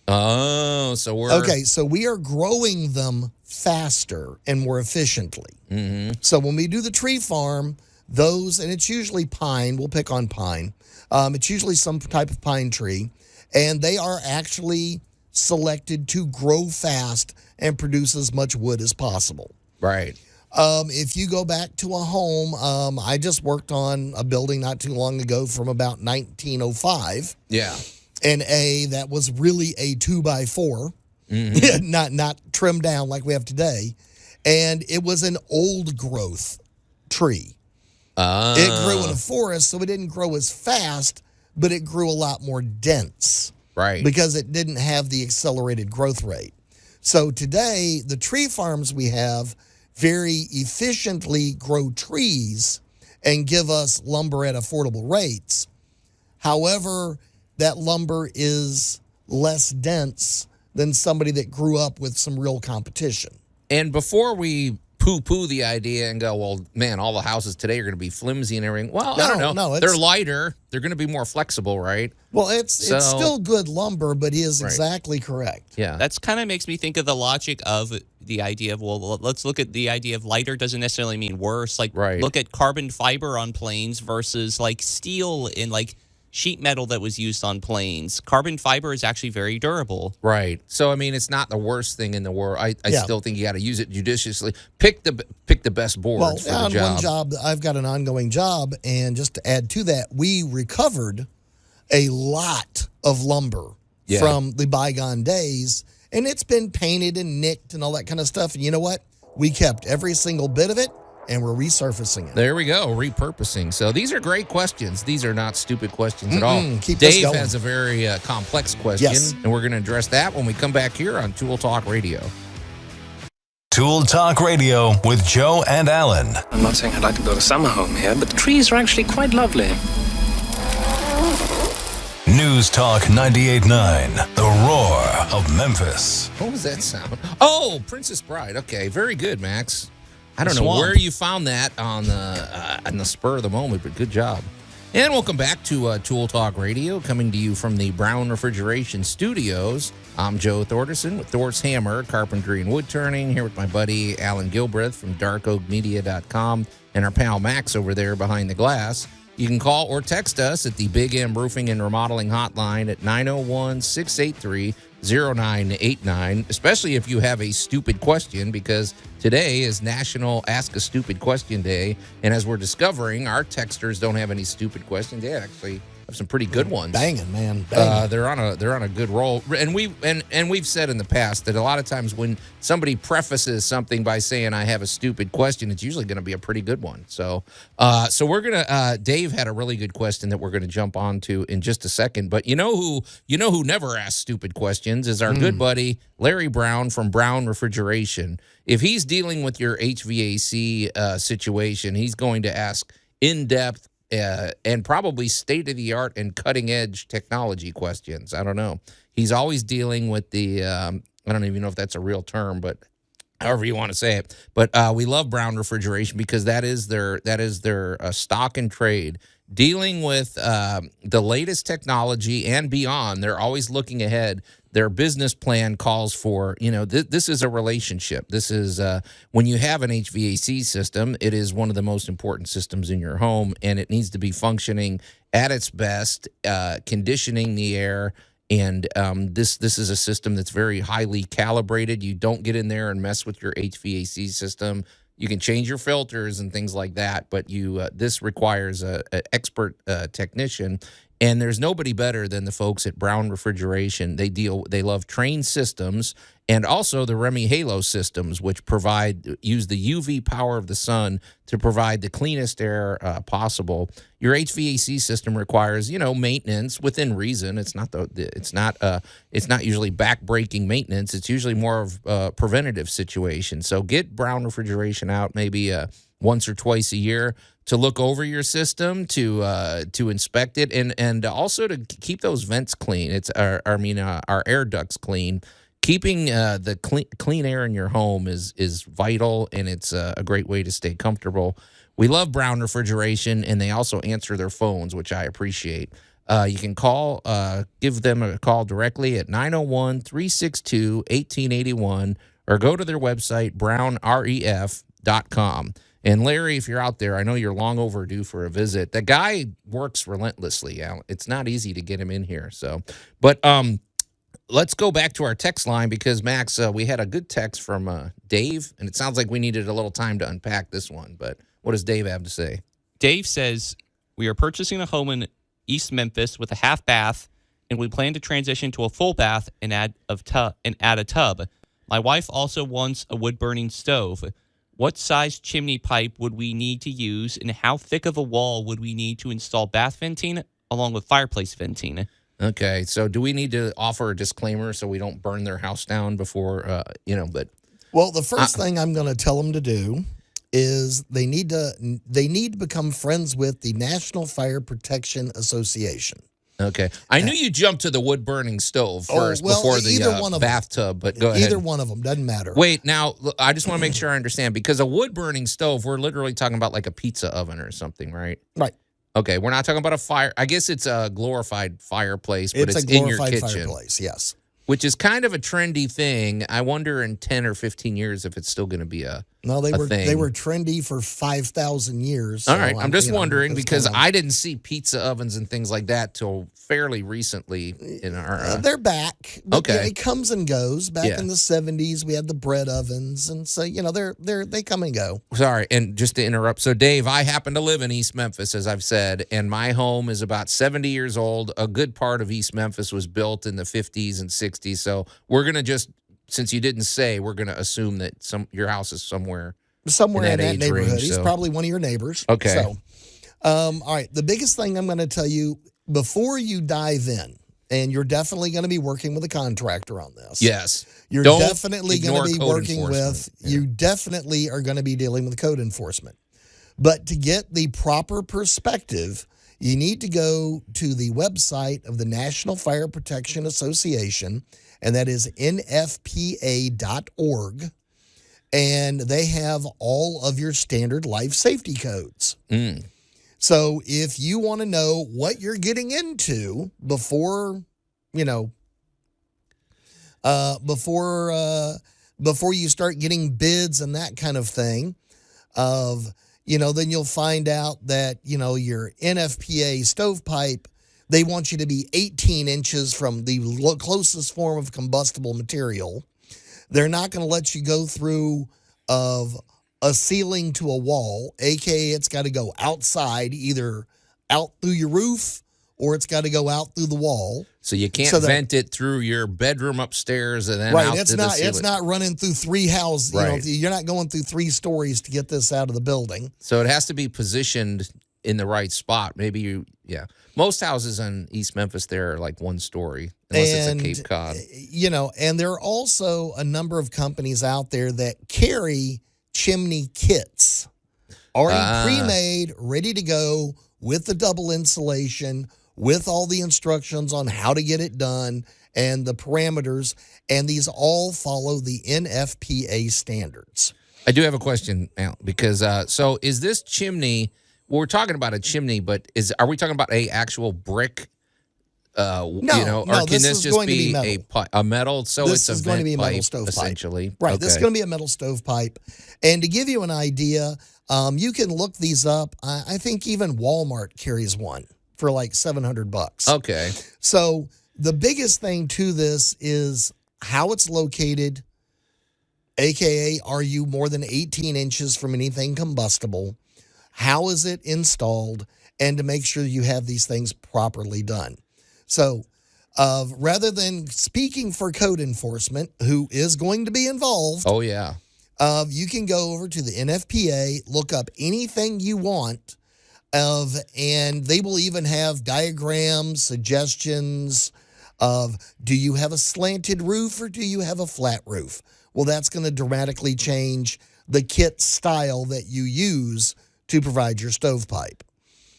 Oh, so we're Okay, so we are growing them faster and more efficiently. Mm-hmm. So when we do the tree farm, and it's usually pine, we'll pick on pine. It's usually some type of pine tree, and they are actually selected to grow fast and produce as much wood as possible. right. If you go back to a home, I just worked on a building not too long ago from about 1905. Yeah. And that was really a 2x4, not trimmed down like we have today. And it was an old growth tree. It grew in a forest, so it didn't grow as fast, but it grew a lot more dense. Right. Because it didn't have the accelerated growth rate. So today, the tree farms we have very efficiently grow trees and give us lumber at affordable rates. However, that lumber is less dense than somebody that grew up with some real competition. And before we poo-poo the idea and go, well, man, all the houses today are going to be flimsy and everything. Well, I don't know. No, they're lighter. They're going to be more flexible, right? Well, it's still good lumber, but he is exactly correct. Yeah. That's kind of makes me think of the logic of the idea of, well, let's look at the idea of lighter doesn't necessarily mean worse. Like, look at carbon fiber on planes versus like steel in like sheet metal that was used on planes. Carbon fiber is actually very durable. Right. So, I mean, it's not the worst thing in the world. I still think you got to use it judiciously. Pick the best boards for the on job. one job, I've got an ongoing job, and just to add to that, we recovered a lot of lumber from the bygone days, and it's been painted and nicked and all that kind of stuff. And you know what? We kept every single bit of it, and we're resurfacing it. There we go, repurposing. So these are great questions. These are not stupid questions at all. Keep this Dave going. has a very complex question, and we're going to address that when we come back here on Tool Talk Radio. Tool Talk Radio with Joe and Allan. I'm not saying I'd like to build a summer home here, but the trees are actually quite lovely. News Talk 98.9, the roar of Memphis. What was that sound? Oh, Princess Bride. Okay, very good, Max. I don't know Swamp. where you found that on the spur of the moment, but good job. And welcome back to Tool Talk Radio, coming to you from the Brown Refrigeration Studios. I'm Joe Thorderson with Thor's Hammer, Carpentry and Wood Turning, here with my buddy Allan Gilbreth from darkoakmedia.com and our pal Max over there behind the glass. You can call or text us at the Big M Roofing and Remodeling Hotline at 901-683-0989, especially if you have a stupid question, because today is National Ask a Stupid Question Day. And as we're discovering, our texters don't have any stupid questions. They actually have some pretty good ones. Banging, man. Banging. They're on a good roll. And we've said in the past that a lot of times when somebody prefaces something by saying I have a stupid question, it's usually going to be a pretty good one. So we're gonna Dave had a really good question that we're gonna jump on to in just a second. But you know who never asks stupid questions is our good buddy Larry Brown from Brown Refrigeration. If he's dealing with your HVAC situation, he's going to ask in-depth and probably state-of-the-art and cutting-edge technology questions. I don't know. He's always dealing with the I don't even know if that's a real term, but however you want to say it. But we love Brown Refrigeration because that is their stock and trade. Dealing with the latest technology and beyond, they're always looking ahead. Their business plan calls for, this is a relationship. This is when you have an HVAC system, it is one of the most important systems in your home, and it needs to be functioning at its best, conditioning the air. And this is a system that's very highly calibrated. You don't get in there and mess with your HVAC system. You can change your filters and things like that, but this requires an expert technician. And there's nobody better than the folks at Brown Refrigeration. They love Train systems and also the Remy Halo systems, which use the UV power of the sun to provide the cleanest air possible. Your HVAC system requires, maintenance within reason. It's not usually back-breaking maintenance. It's usually more of a preventative situation. So get Brown Refrigeration out maybe once or twice a year to look over your system, to inspect it, and also to keep those vents clean. Our air ducts clean. Keeping the clean air in your home is vital, and it's a great way to stay comfortable. We love Brown Refrigeration, and they also answer their phones, which I appreciate. You can give them a call directly at 901-362-1881, or go to their website, brownref.com. And Larry, if you're out there, I know you're long overdue for a visit. The guy works relentlessly. It's not easy to get him in here. But let's go back to our text line because, Max, we had a good text from Dave, and it sounds like we needed a little time to unpack this one. But what does Dave have to say? Dave says, we are purchasing a home in East Memphis with a half bath, and we plan to transition to a full bath and add a tub. My wife also wants a wood-burning stove. What size chimney pipe would we need to use, and how thick of a wall would we need to install bath venting along with fireplace venting? Okay, so do we need to offer a disclaimer so we don't burn their house down before, but... Well, the first thing I'm going to tell them to do is they need to become friends with the National Fire Protection Association. Okay. I knew you jumped to the wood-burning stove first before the bathtub, but go ahead. Either one of them, doesn't matter. Wait, now, I just want to make sure I understand, because a wood-burning stove, we're literally talking about like a pizza oven or something, right? Right. Okay, we're not talking about a fire. I guess it's a glorified fireplace, but it's a in your glorified kitchen. Fireplace, yes. Which is kind of a trendy thing. I wonder in 10 or 15 years if it's still going to be a thing. They were trendy for 5,000 years. All right, I'm just wondering because I didn't see pizza ovens and things like that till fairly recently in our. They're back. But okay, it comes and goes. Back in the 70s, we had the bread ovens, and so they come and go. Sorry, and just to interrupt. So, Dave, I happen to live in East Memphis, as I've said, and my home is about 70 years old. A good part of East Memphis was built in the 50s and 60s. So we're gonna since you didn't say, we're gonna assume that your house is somewhere in that neighborhood. Range, He's probably one of your neighbors. Okay. So, all right. The biggest thing I'm going to tell you before you dive in, and you're definitely going to be working with a contractor on this. Yes. You're Don't definitely going to be working with. Yeah. You definitely are going to be dealing with code enforcement. But to get the proper perspective you need to go to the website of the National Fire Protection Association, and that is nfpa.org. And they have all of your standard life safety codes. So if you want to know what you're getting into before, before you start getting bids and that kind of thing, then you'll find out that, your NFPA stovepipe, they want you to be 18 inches from the closest form of combustible material. They're not going to let you go through of a ceiling to a wall, aka it's got to go outside, either out through your roof or it's got to go out through the wall. So you can't vent it through your bedroom upstairs and then out to the ceiling. It's not running through three houses. Right. You're not going through 3 stories to get this out of the building. So it has to be positioned in the right spot. Maybe most houses in East Memphis, they're like 1 story, unless it's a Cape Cod. And there are also a number of companies out there that carry chimney kits already pre-made, ready to go with the double insulation, with all the instructions on how to get it done and the parameters. And these all follow the NFPA standards. I do have a question now because so is this chimney? Well, we're talking about a chimney, but are we talking about a actual brick? Or can this just be a metal? So this it's is going to be a metal stovepipe, essentially. Right. Okay. This is going to be a metal stovepipe. And to give you an idea, you can look these up. I think even Walmart carries one for like $700. Okay. So the biggest thing to this is how it's located, aka are you more than 18 inches from anything combustible? How is it installed? And to make sure you have these things properly done. So rather than speaking for code enforcement, who is going to be involved. Oh, yeah. You can go over to the NFPA, look up anything you want, and they will even have diagrams, suggestions of, do you have a slanted roof or do you have a flat roof? Well, that's going to dramatically change the kit style that you use to provide your stovepipe.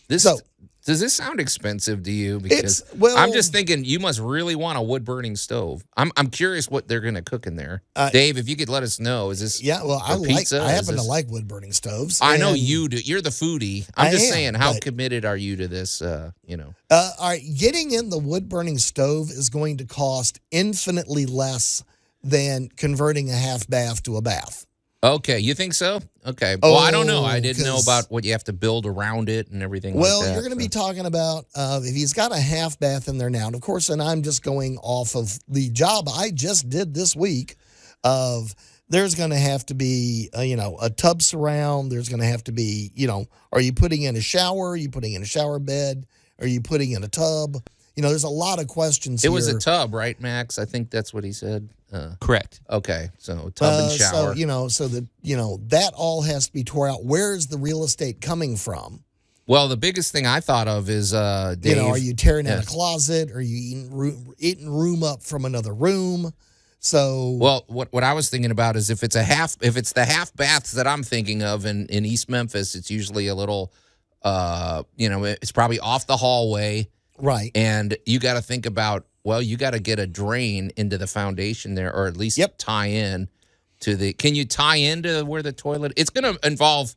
Does this sound expensive to you? Because I'm just thinking you must really want a wood-burning stove. I'm curious what they're going to cook in there. Dave, if you could let us know, is this pizza? I happen to like wood-burning stoves. I know you do. You're the foodie. I'm just saying, how committed are you to this, all right, getting in the wood-burning stove is going to cost infinitely less than converting a half bath to a bath. Okay, you think so? Okay. Well, I don't know. I didn't know about what you have to build around it and everything like that. Well, you're going to be talking about if he's got a half bath in there now, and of course, and I'm just going off of the job I just did this week of there's going to have to be, a tub surround. There's going to have to be, are you putting in a shower? Are you putting in a shower bed? Are you putting in a tub? There's a lot of questions here. It was a tub, right, Max? I think that's what he said. Correct. Okay, so tub and shower. That all has to be tore out. Where is the real estate coming from? Well, the biggest thing I thought of is, Dave, are you tearing out a closet? Are you eating room up from another room? So, well, what I was thinking about is if it's the half baths that I'm thinking of in East Memphis, it's usually a little, it's probably off the hallway. Right. And you got to think about, you got to get a drain into the foundation there, or at least tie in to can you tie into where the toilet? It's going to involve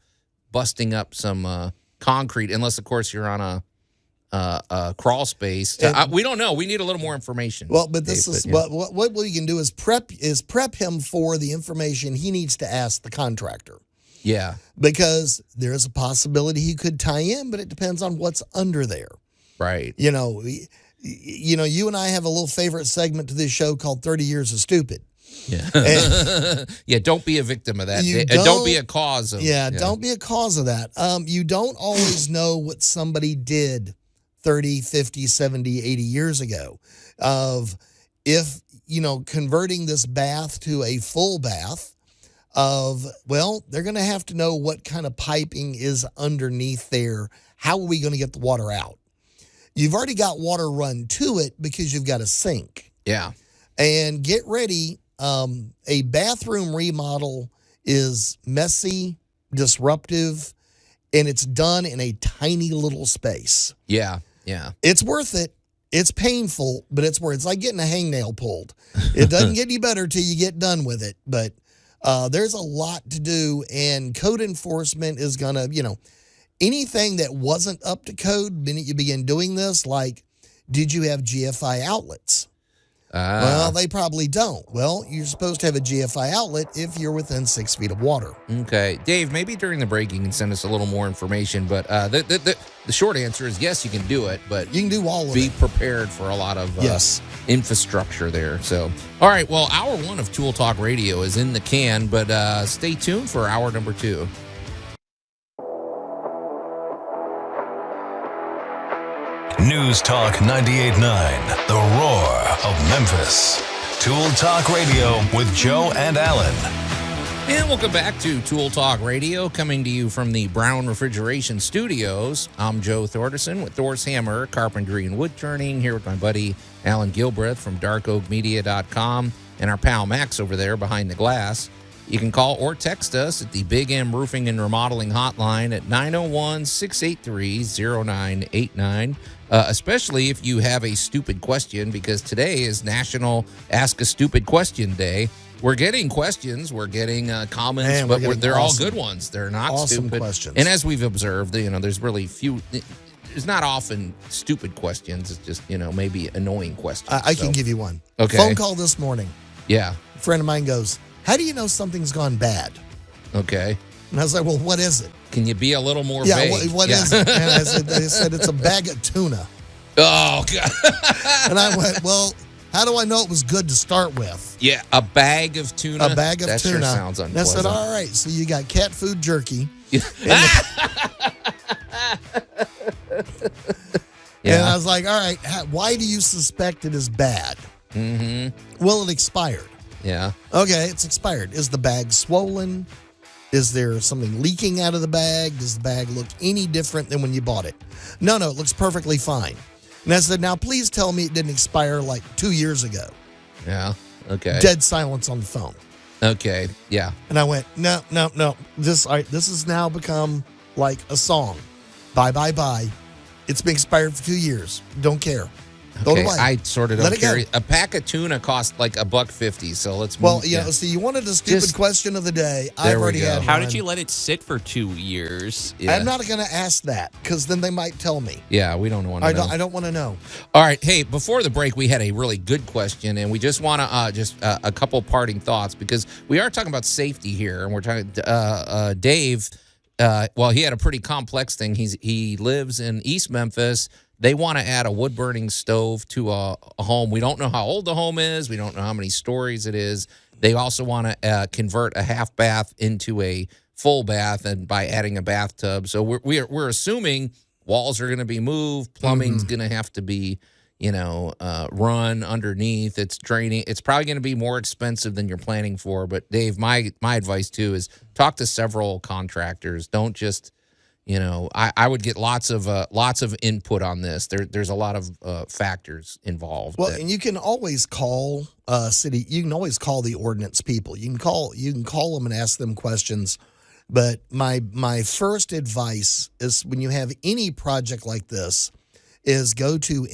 busting up some concrete, unless, of course, you're on a crawl space. We don't know. We need a little more information. Well, but what we can do is prep him for the information he needs to ask the contractor. Yeah. Because there is a possibility he could tie in, but it depends on what's under there. Right. You and I have a little favorite segment to this show called 30 Years of Stupid. Yeah. Yeah, don't be a victim of that. Don't be a cause of don't be a cause of that. You don't always know what somebody did 30, 50, 70, 80 years ago. If converting this bath to a full bath, they're going to have to know what kind of piping is underneath there. How are we going to get the water out? You've already got water run to it because you've got a sink. Yeah. And get ready. A bathroom remodel is messy, disruptive, and it's done in a tiny little space. Yeah. It's worth it. It's painful, but it's worth it. It's like getting a hangnail pulled. It doesn't get any better till you get done with it, but there's a lot to do, and code enforcement is going to, anything that wasn't up to code the minute you begin doing this, like, did you have GFI outlets? Well, they probably don't. Well, you're supposed to have a GFI outlet if you're within 6 feet of water. Okay. Dave, maybe during the break you can send us a little more information, but the short answer is yes, you can do it, but You can do all of be it. prepared for a lot of Yes. infrastructure there. So, all right, well, hour 1 of Tool Talk Radio is in the can, but stay tuned for hour number 2. News Talk 98.9, The Roar of Memphis. Tool Talk Radio with Joe and Allan. And welcome back to Tool Talk Radio, coming to you from the Brown Refrigeration Studios. I'm Joe Thorderson with Thor's Hammer, Carpentry and Wood Turning, here with my buddy Allan Gilbreth from darkoakmedia.com and our pal Max over there behind the glass. You can call or text us at the Big M Roofing and Remodeling Hotline at 901-683-0989, especially if you have a stupid question, because today is National Ask a Stupid Question Day. We're getting questions, we're getting comments, Man, we're but getting they're all awesome- good ones. They're not awesome stupid questions. And as we've observed, there's really few. There's not often stupid questions. It's just maybe annoying questions. I can give you one. Okay. Phone call this morning. Yeah. A friend of mine goes, "How do you know something's gone bad?" Okay. And I was like, "Well, what is it?" Can you be a little more Yeah, vague? what is it? And they said it's a bag of tuna. Oh God. And I went, "Well, how do I know it was good to start with?" Yeah, a bag of tuna. A bag of that tuna. Sure sounds And I unpleasant. said, "All right, so you got cat food jerky." And I was like, "All right, why do you suspect it is bad?" Mm-hmm. Well, it expired. Yeah. Okay, it's expired. Is the bag swollen? Is there something leaking out of the bag? Does the bag look any different than when you bought it? No, it looks perfectly fine. And I said, "Now, please tell me it didn't expire like 2 years ago." Yeah. Okay. Dead silence on the phone. Okay. Yeah. And I went, no. This has now become like a song. Bye. It's been expired for 2 years. Don't care. Throw it Okay. away. I sort of Let don't it go. carry. A pack of tuna costs like $1.50. So let's. Well, move, so you wanted a stupid Just- question of the day. There I've we already go. had How one. did you let it sit for 2 years? Yeah. I'm not going to ask that because then they might tell me. Yeah, we don't want to know. I don't want to know. All right. Hey, before the break, we had a really good question, and we just want to a couple parting thoughts, because we are talking about safety here, and we're talking. Dave, he had a pretty complex thing. He lives in East Memphis. They want to add a wood burning stove to a home. We don't know how old the home is. We don't know how many stories it is. They also want to convert a half bath into a full bath, and by adding a bathtub. So we're assuming walls are going to be moved, plumbing's going to have to be run underneath. It's draining. It's probably going to be more expensive than you're planning for. But Dave, my advice too is talk to several contractors. Don't just I would get lots of input on this. There's a lot of factors involved. Well, and you can always call city. You can always call the ordinance people. You can call them and ask them questions. But my first advice is, when you have any project like this, is go to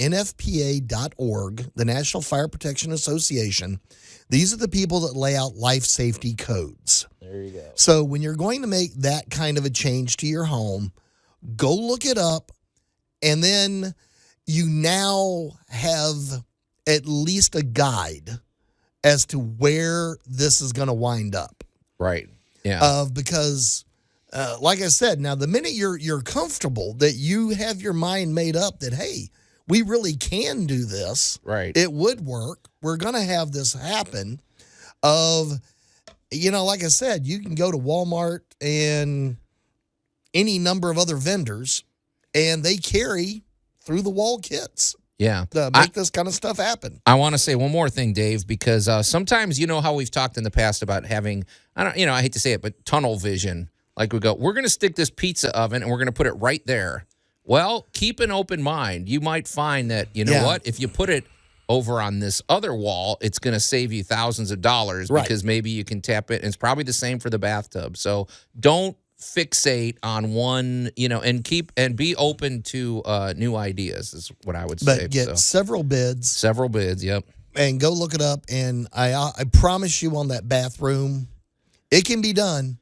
nfpa.org, the National Fire Protection Association. These are the people that lay out life safety codes. There you go. So when you're going to make that kind of a change to your home, go look it up, and then you now have at least a guide as to where this is going to wind up. Right. Yeah. Because, like I said, now the minute you're comfortable that you have your mind made up that, hey, we really can do this. Right. It would work. We're going to have this happen. Like I said, you can go to Walmart and any number of other vendors, and they carry through the wall kits Yeah. to make this kind of stuff happen. I want to say one more thing, Dave, because sometimes, how we've talked in the past about having, I hate to say it, but tunnel vision. Like we're going to stick this pizza oven and we're going to put it right there. Well, keep an open mind. You might find that, what, if you put it over on this other wall, it's going to save you thousands of dollars, Right. because maybe you can tap it. And it's probably the same for the bathtub. So don't fixate on one, and be open to new ideas is what I would say. But get several bids. Several bids, yep. And go look it up. And I promise you on that bathroom, it can be done.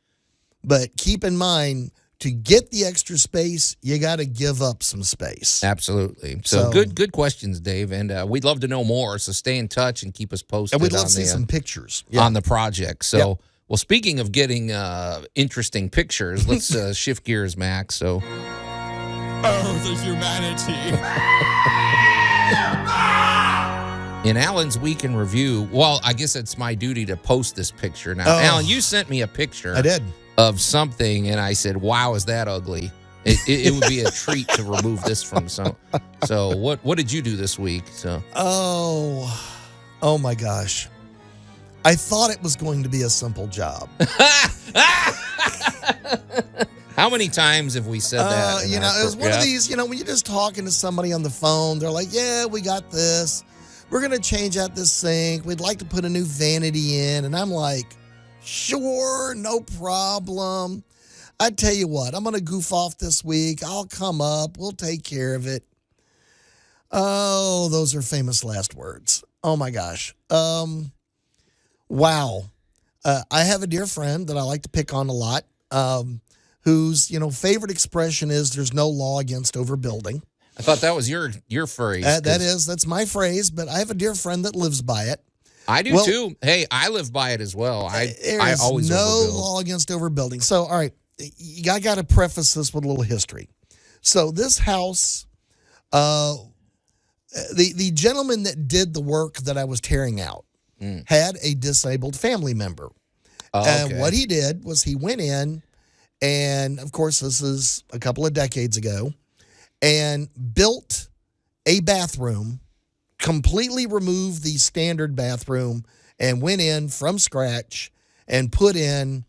But keep in mind, to get the extra space, you got to give up some space. Absolutely. So good questions, Dave. And we'd love to know more. So stay in touch and keep us posted. And we'd love to see some pictures on the project. So, well, speaking of getting interesting pictures, let's shift gears, Max. So, the humanity. In Allan's Week in Review, well, I guess it's my duty to post this picture now. Allan, you sent me a picture. I did. Of something, and I said, "Wow, is that ugly?" It would be a treat to remove this from some. So, what did you do this week? So, oh my gosh, I thought it was going to be a simple job. How many times have we said that? It was one of these. When you're just talking to somebody on the phone, they're like, "Yeah, we got this. We're gonna change out this sink. We'd like to put a new vanity in," and I'm like, "Sure, no problem. I tell you what, I'm going to goof off this week. I'll come up. We'll take care of it." Oh, those are famous last words. Oh, my gosh. Wow. I have a dear friend that I like to pick on a lot, whose, favorite expression is there's no law against overbuilding. I thought that was your phrase. That's my phrase, but I have a dear friend that lives by it. I do too. Hey, I live by it as well. I always no overbuild. Law against overbuilding. So, all right, I got to preface this with a little history. So, this house, the gentleman that did the work that I was tearing out had a disabled family member. And what he did was he went in, and of course, this is a couple of decades ago, and built a bathroom. Completely removed the standard bathroom and went in from scratch and put in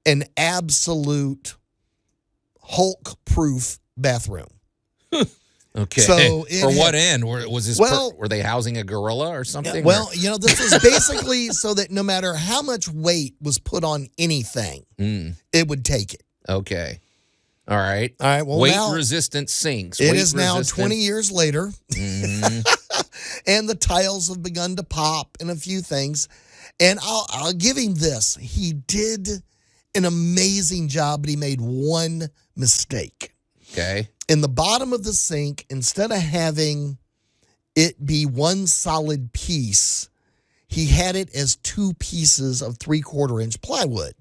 an absolute Hulk-proof bathroom. Okay. So for what end? Was this? Were they housing a gorilla or something? Well, this was basically so that no matter how much weight was put on anything, it would take it. Okay. All right. Well, weight-resistant sinks. It is now 20 years later, and the tiles have begun to pop and a few things. And I'll give him this. He did an amazing job, but he made one mistake. Okay. In the bottom of the sink, instead of having it be one solid piece, he had it as two pieces of 3/4-inch plywood.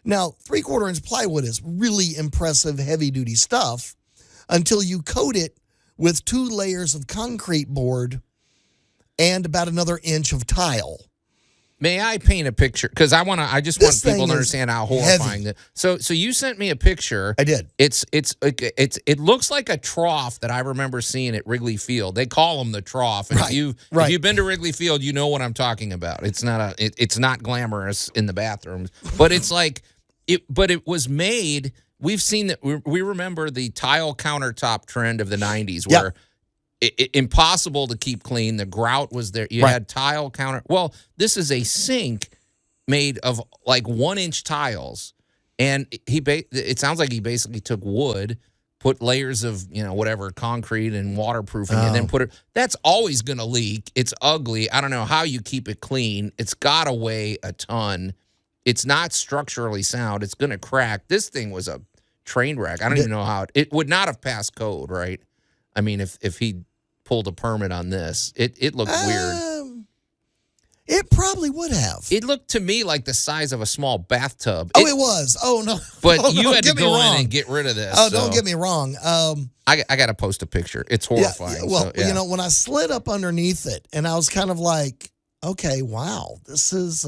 Now, 3/4-inch plywood is really impressive, heavy-duty stuff until you coat it with 2 layers of concrete board and about another inch of tile. May I paint a picture? Because I just want people to understand how horrifying that. So you sent me a picture. I did. It looks like a trough that I remember seeing at Wrigley Field. They call them the trough. And if you've been to Wrigley Field, you know what I'm talking about. It's not glamorous in the bathrooms, but it's like But it was made. We've seen that. We remember the tile countertop trend of the 90s, where impossible to keep clean. The grout was there. You had tile counter. Well, this is a sink made of like 1-inch tiles, and it sounds like he basically took wood, put layers of whatever concrete and waterproofing, and then put it. That's always going to leak. It's ugly. I don't know how you keep it clean. It's got to weigh a ton. It's not structurally sound. It's going to crack. This thing was a train wreck. I don't even know how it would not have passed code, right? I mean, if he pulled a permit on this, it looked weird. It probably would have. It looked to me like the size of a small bathtub. It was. Oh, no. But you had to go in and get rid of this. Oh, don't get me wrong. I got to post a picture. It's horrifying. When I slid up underneath it, and I was kind of like, okay, wow, this is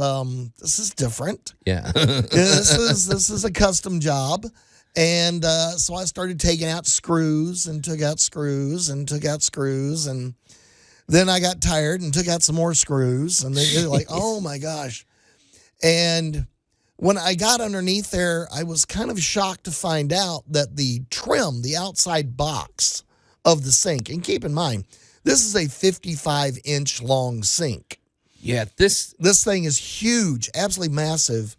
different. Yeah. this is a custom job. And so I started taking out screws and took out screws and took out screws, and then I got tired and took out some more screws, and they're like, oh my gosh. And when I got underneath there, I was kind of shocked to find out that the trim, the outside box of the sink, and keep in mind, this is a 55-inch long sink. Yeah, this thing is huge, absolutely massive.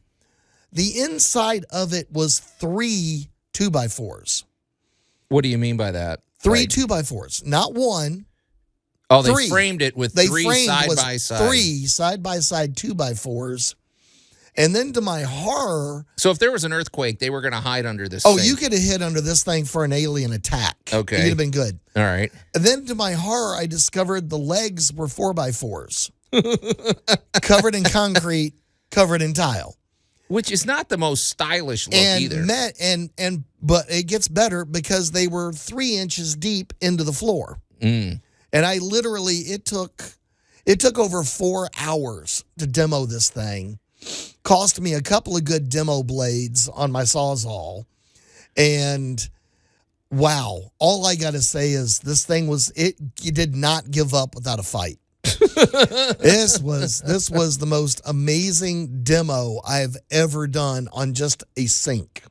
The inside of it was 3 2x4s. What do you mean by that? 3 Like- 2x4s, not one. Oh, they Three. framed it with They three framed side was by side. 3 side-by-side 2x4s. And then to my horror, So if there was an earthquake, they were going to hide under this. oh, thing. you could have hid under this thing for an alien attack. Okay. You'd have been good. All right. And then to my horror, I discovered the legs were 4x4s. Covered in concrete, covered in tile. Which is not the most stylish look And either. but it gets better because they were 3 inches deep into the floor. Mm. And I literally, it took over 4 hours to demo this thing. Cost me a couple of good demo blades on my Sawzall. And wow, all I got to say is this thing it did not give up without a fight. This was the most amazing demo I've ever done on just a sink.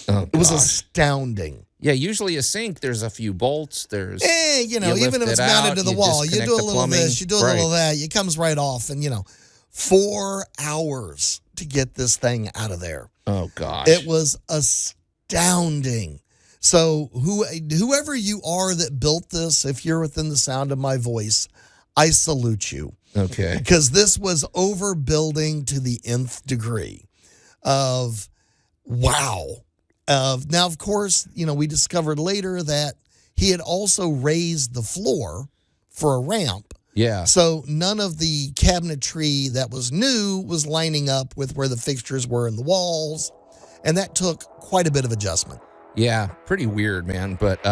Oh, It was gosh. astounding. Yeah, usually a sink, there's a few bolts. There's You know, you even lift if it's it mounted out, to the you wall, you disconnect do a the little plumbing. this, you do a little that, it comes right off. And, 4 hours to get this thing out of there. Oh gosh. It was astounding. So whoever you are that built this, if you're within the sound of my voice, I salute you. Okay. Because this was overbuilding to the nth degree of wow. Now, of course, we discovered later that he had also raised the floor for a ramp. Yeah. So none of the cabinetry that was new was lining up with where the fixtures were in the walls. And that took quite a bit of adjustment. Yeah, pretty weird, man. But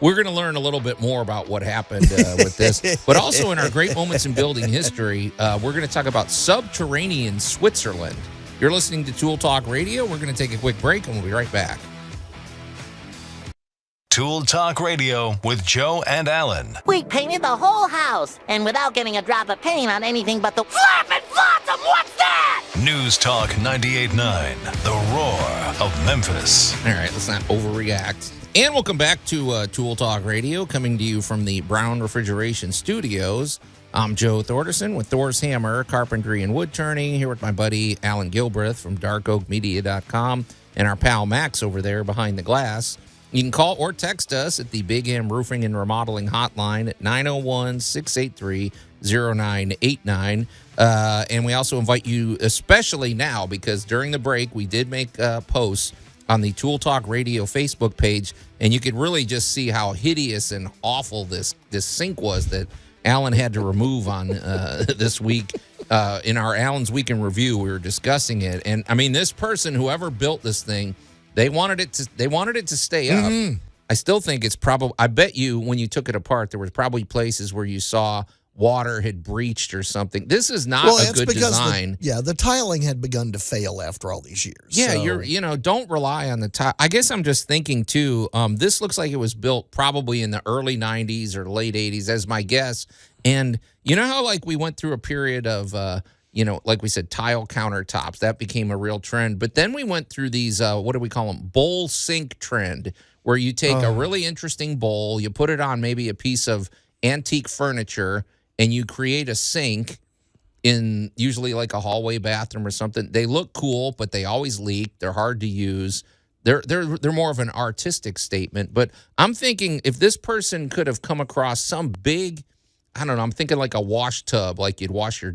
we're going to learn a little bit more about what happened with this. But also in our Great Moments in Building History, we're going to talk about subterranean Switzerland. You're listening to Tool Talk Radio. We're going to take a quick break, and we'll be right back. Tool Talk Radio with Joe and Allan. We painted the whole house, and without getting a drop of paint on anything but the flapping flotsam. What's that? News Talk 98.9, the roar of Memphis. All right, let's not overreact. And welcome back to Tool Talk Radio, coming to you from the Brown Refrigeration Studios. I'm Joe Thorderson with Thor's Hammer, Carpentry and Wood Turning, here with my buddy Allan Gilbreth from darkoakmedia.com and our pal Max over there behind the glass. You can call or text us at the Big M Roofing and Remodeling Hotline at 901-683-0989. And we also invite you, especially now, because during the break, we did make posts on the Tool Talk Radio Facebook page, and you could really just see how hideous and awful this sink was that Allan had to remove on this week. In our Allan's Week in Review, we were discussing it. And, I mean, this person, whoever built this thing, They wanted it to stay up. Mm-hmm. I still think it's probably, I bet you when you took it apart, there was probably places where you saw water had breached or something. This is not a good design. The tiling had begun to fail after all these years. Yeah, so. Don't rely on the tile. I guess I'm just thinking too, this looks like it was built probably in the early 90s or late 80s as my guess. And you know how like we went through a period of, like we said, tile countertops. That became a real trend. But then we went through these, what do we call them, bowl sink trend, where you take a really interesting bowl, you put it on maybe a piece of antique furniture, and you create a sink in usually like a hallway bathroom or something. They look cool, but they always leak. They're hard to use. They're more of an artistic statement. But I'm thinking if this person could have come across some big, I don't know, I'm thinking like a wash tub, like you'd wash your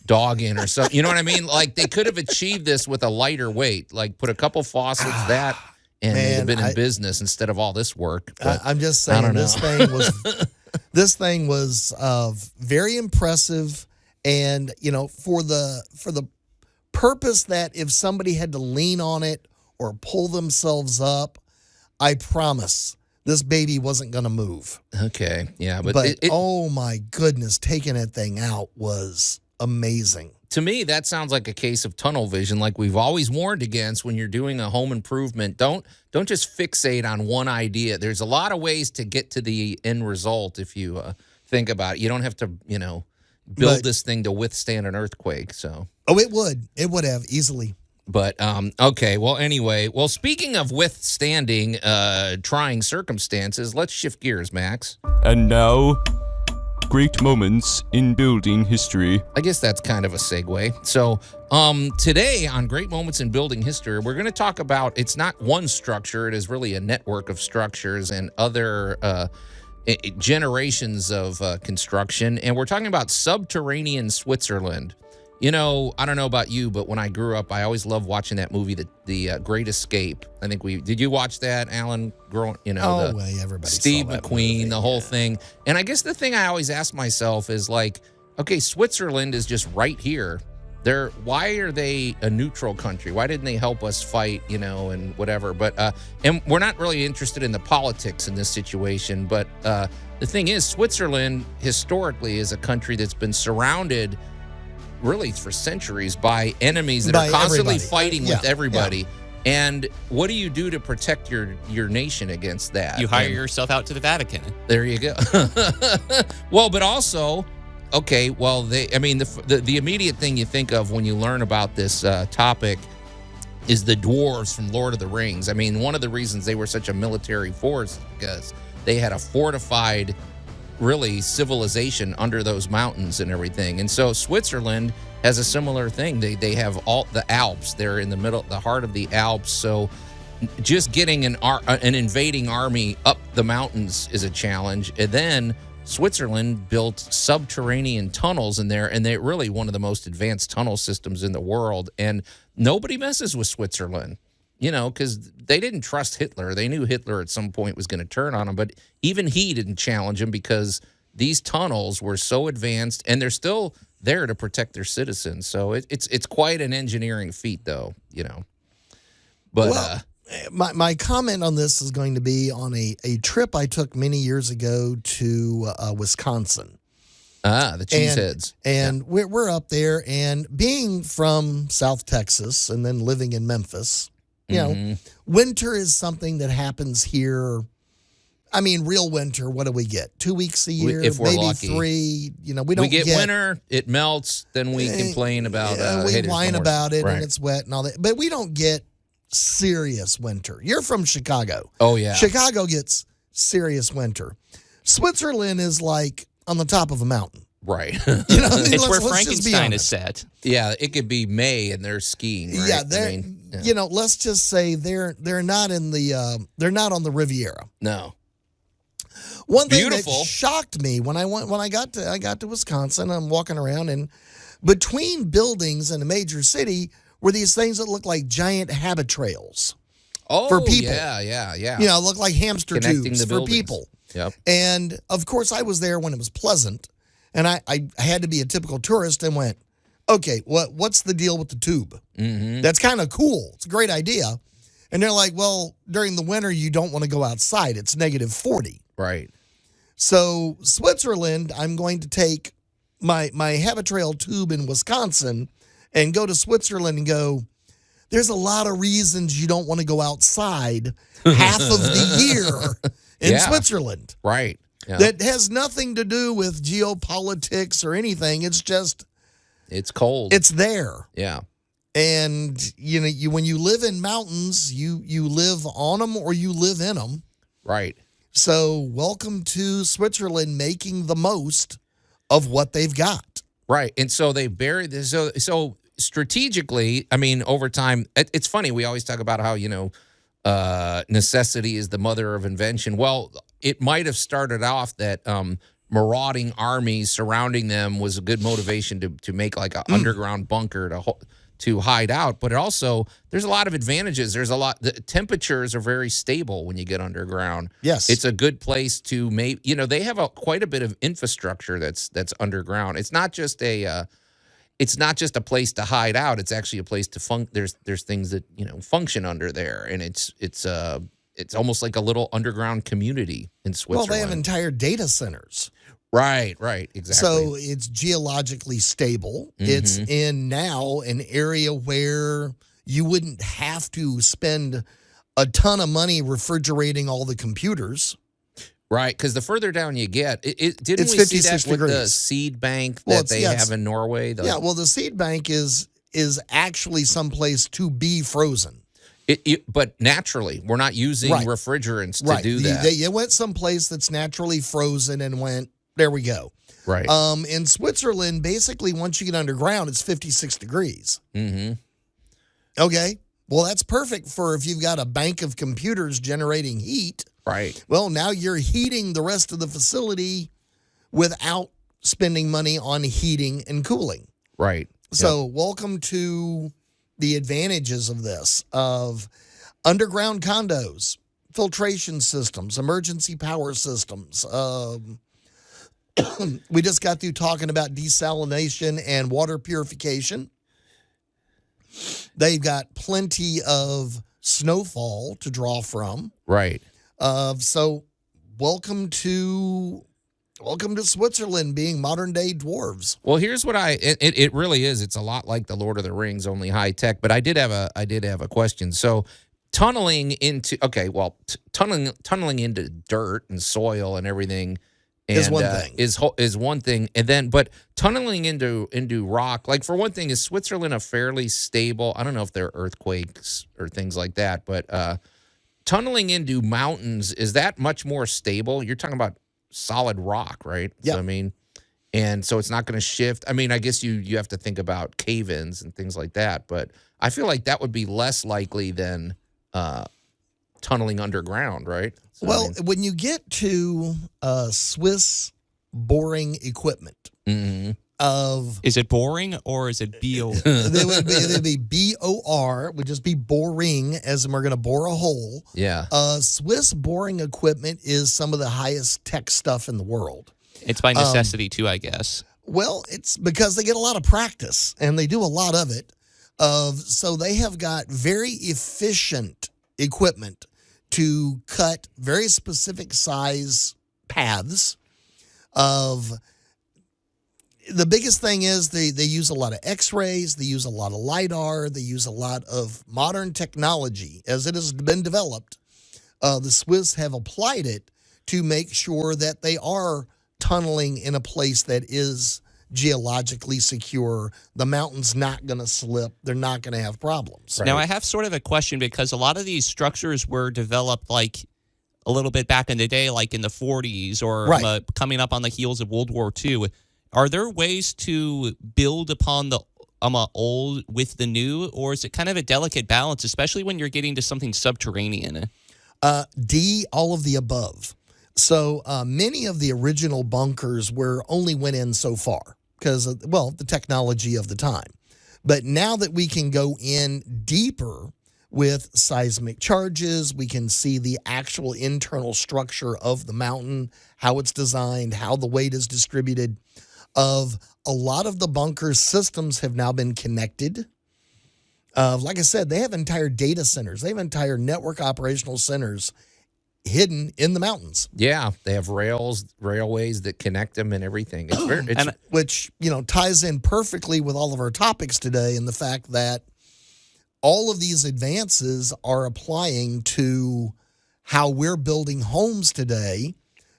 dog in or something. You know what I mean? Like they could have achieved this with a lighter weight, like put a couple faucets, and they'd have been in business instead of all this work. But I'm just saying this thing was very impressive, and for the purpose that if somebody had to lean on it or pull themselves up, I promise this baby wasn't going to move. Okay, yeah, but oh my goodness, taking that thing out was amazing. To me, that sounds like a case of tunnel vision, like we've always warned against when you're doing a home improvement. Don't just fixate on one idea. There's a lot of ways to get to the end result if you think about it. You don't have to, build this thing to withstand an earthquake. So, it would have easily. But okay, well, anyway, speaking of withstanding trying circumstances, let's shift gears, Max. And now, great moments in building history. I guess that's kind of a segue. So today on Great Moments in Building History, we're going to talk about, it's not one structure, it is really a network of structures and other generations of construction. And we're talking about subterranean Switzerland. You know, I don't know about you, but when I grew up, I always loved watching that movie, The Great Escape. I think did you watch that, Allan? Everybody Steve saw that McQueen, movie, the whole thing. And I guess the thing I always ask myself is like, okay, Switzerland is just right here. Why are they a neutral country? Why didn't they help us fight, and whatever? But and we're not really interested in the politics in this situation. But the thing is, Switzerland historically is a country that's been surrounded really for centuries by enemies that are constantly fighting with everybody. Yeah. And what do you do to protect your nation against that? You hire yourself out to the Vatican. There you go. Well, but also, okay, well, the immediate thing you think of when you learn about this topic is the dwarves from Lord of the Rings. I mean, one of the reasons they were such a military force is because they had a fortified really civilization under those mountains and everything. And so Switzerland has a similar thing. They have all the Alps. They're in the heart of the Alps. So just getting an invading army up the mountains is a challenge. And then Switzerland built subterranean tunnels in there, and they're really one of the most advanced tunnel systems in the world. And nobody messes with Switzerland, because they didn't trust Hitler. They knew Hitler at some point was going to turn on them, but even he didn't challenge him because these tunnels were so advanced, and they're still there to protect their citizens. So it's quite an engineering feat, though, But my comment on this is going to be on a trip I took many years ago to Wisconsin. The cheeseheads. And we're up there, and being from South Texas and then living in Memphis, winter is something that happens here. I mean, real winter, what do we get? 2 weeks a year, if we're maybe lucky. 3. We get winter, it melts, then we complain about we whine about it, right. And it's wet and all that. But we don't get serious winter. You're from Chicago. Oh, yeah. Chicago gets serious winter. Switzerland is like on the top of a mountain. Right. It's where Frankenstein is set. Yeah, it could be May and they're skiing, right? Yeah, let's just say they're not in the they're not on the Riviera. No. One thing that shocked me when I got to Wisconsin, I'm walking around, and between buildings in a major city were these things that look like giant habit trails for people. Yeah. Look like hamster tubes for people. Yep. And of course, I was there when it was pleasant, and I had to be a typical tourist and went, okay, what's the deal with the tube? Mm-hmm. That's kind of cool. It's a great idea. And they're like, well, during the winter, you don't want to go outside. It's -40. Right. So Switzerland, I'm going to take my habit trail tube in Wisconsin and go to Switzerland and go, there's a lot of reasons you don't want to go outside half of the year in Switzerland. Right. Yeah. That has nothing to do with geopolitics or anything. It's just... It's cold. It's there. Yeah. And, when you live in mountains, you live on them or you live in them. Right. So welcome to Switzerland making the most of what they've got. Right. And so they buried this. So strategically, I mean, over time, it's funny. We always talk about how, necessity is the mother of invention. Well, it might have started off that marauding armies surrounding them was a good motivation to make like an underground bunker to hide out. But also, there's a lot of advantages. The temperatures are very stable when you get underground. Yes. It's a good place to make, they have quite a bit of infrastructure that's underground. It's not just a place to hide out. It's actually a place to there's things that, function under there. And it's almost like a little underground community in Switzerland. Well, they have entire data centers. Right, exactly. So it's geologically stable. Mm-hmm. It's in now an area where you wouldn't have to spend a ton of money refrigerating all the computers. Right, because the further down you get, didn't we see that with the seed bank that they have in Norway? The seed bank is actually someplace to be frozen. But naturally, we're not using refrigerants to do that. They went someplace that's naturally frozen and went, There we go. Right. In Switzerland, basically, once you get underground, it's 56 degrees. Mm-hmm. Okay. Well, that's perfect for if you've got a bank of computers generating heat. Right. Well, now you're heating the rest of the facility without spending money on heating and cooling. Right. So welcome to the advantages of this, of underground condos, filtration systems, emergency power systems. We just got through talking about desalination and water purification. They've got plenty of snowfall to draw from. Right. So welcome to Switzerland being modern day dwarves. Well, here's what it really is. It's a lot like the Lord of the Rings, only high tech. But I did have a question. So tunneling into tunneling into dirt and soil and everything Is one thing. Is one thing, and then but tunneling into rock, like for one thing, is Switzerland a fairly stable? I don't know if there are earthquakes or things like that, but tunneling into mountains, is that much more stable? You're talking about solid rock, right? Yeah. So, I mean, and so it's not going to shift. I mean, I guess you have to think about cave-ins and things like that, but I feel like that would be less likely than tunneling underground, right? So, Well, when you get to Swiss boring equipment of Is it boring or is it BO? they'd be BOR, would just be boring, as in we're going to bore a hole. yeah. Swiss boring equipment is some of the highest tech stuff in the world. It's by necessity too, I guess. Well, it's because they get a lot of practice and they do a lot of it. So they have got very efficient equipment to cut very specific size paths of. The biggest thing is they use a lot of X-rays, they use a lot of LiDAR, they use a lot of modern technology. As it has been developed, the Swiss have applied it to make sure that they are tunneling in a place that is geologically secure. The mountain's not going to slip. They're not going to have problems. Now, I have sort of a question because a lot of these structures were developed like a little bit back in the day, like in the 40s or Right. Coming up on the heels of World War II. Are there ways to build upon the old with the new, or is it kind of a delicate balance, especially when you're getting to something subterranean? D, all of the above. So many of the original bunkers only went in so far because of, the technology of the time. But now that we can go in deeper with seismic charges, we can see the actual internal structure of the mountain, how it's designed, how the weight is distributed. Of a lot of the bunker systems have now been connected. Like I said, they have entire data centers. They have entire network operational centers hidden in the mountains. Yeah, they have railways that connect them and everything. It's very, Which, ties in perfectly with all of our topics today and the fact that all of these advances are applying to how we're building homes today.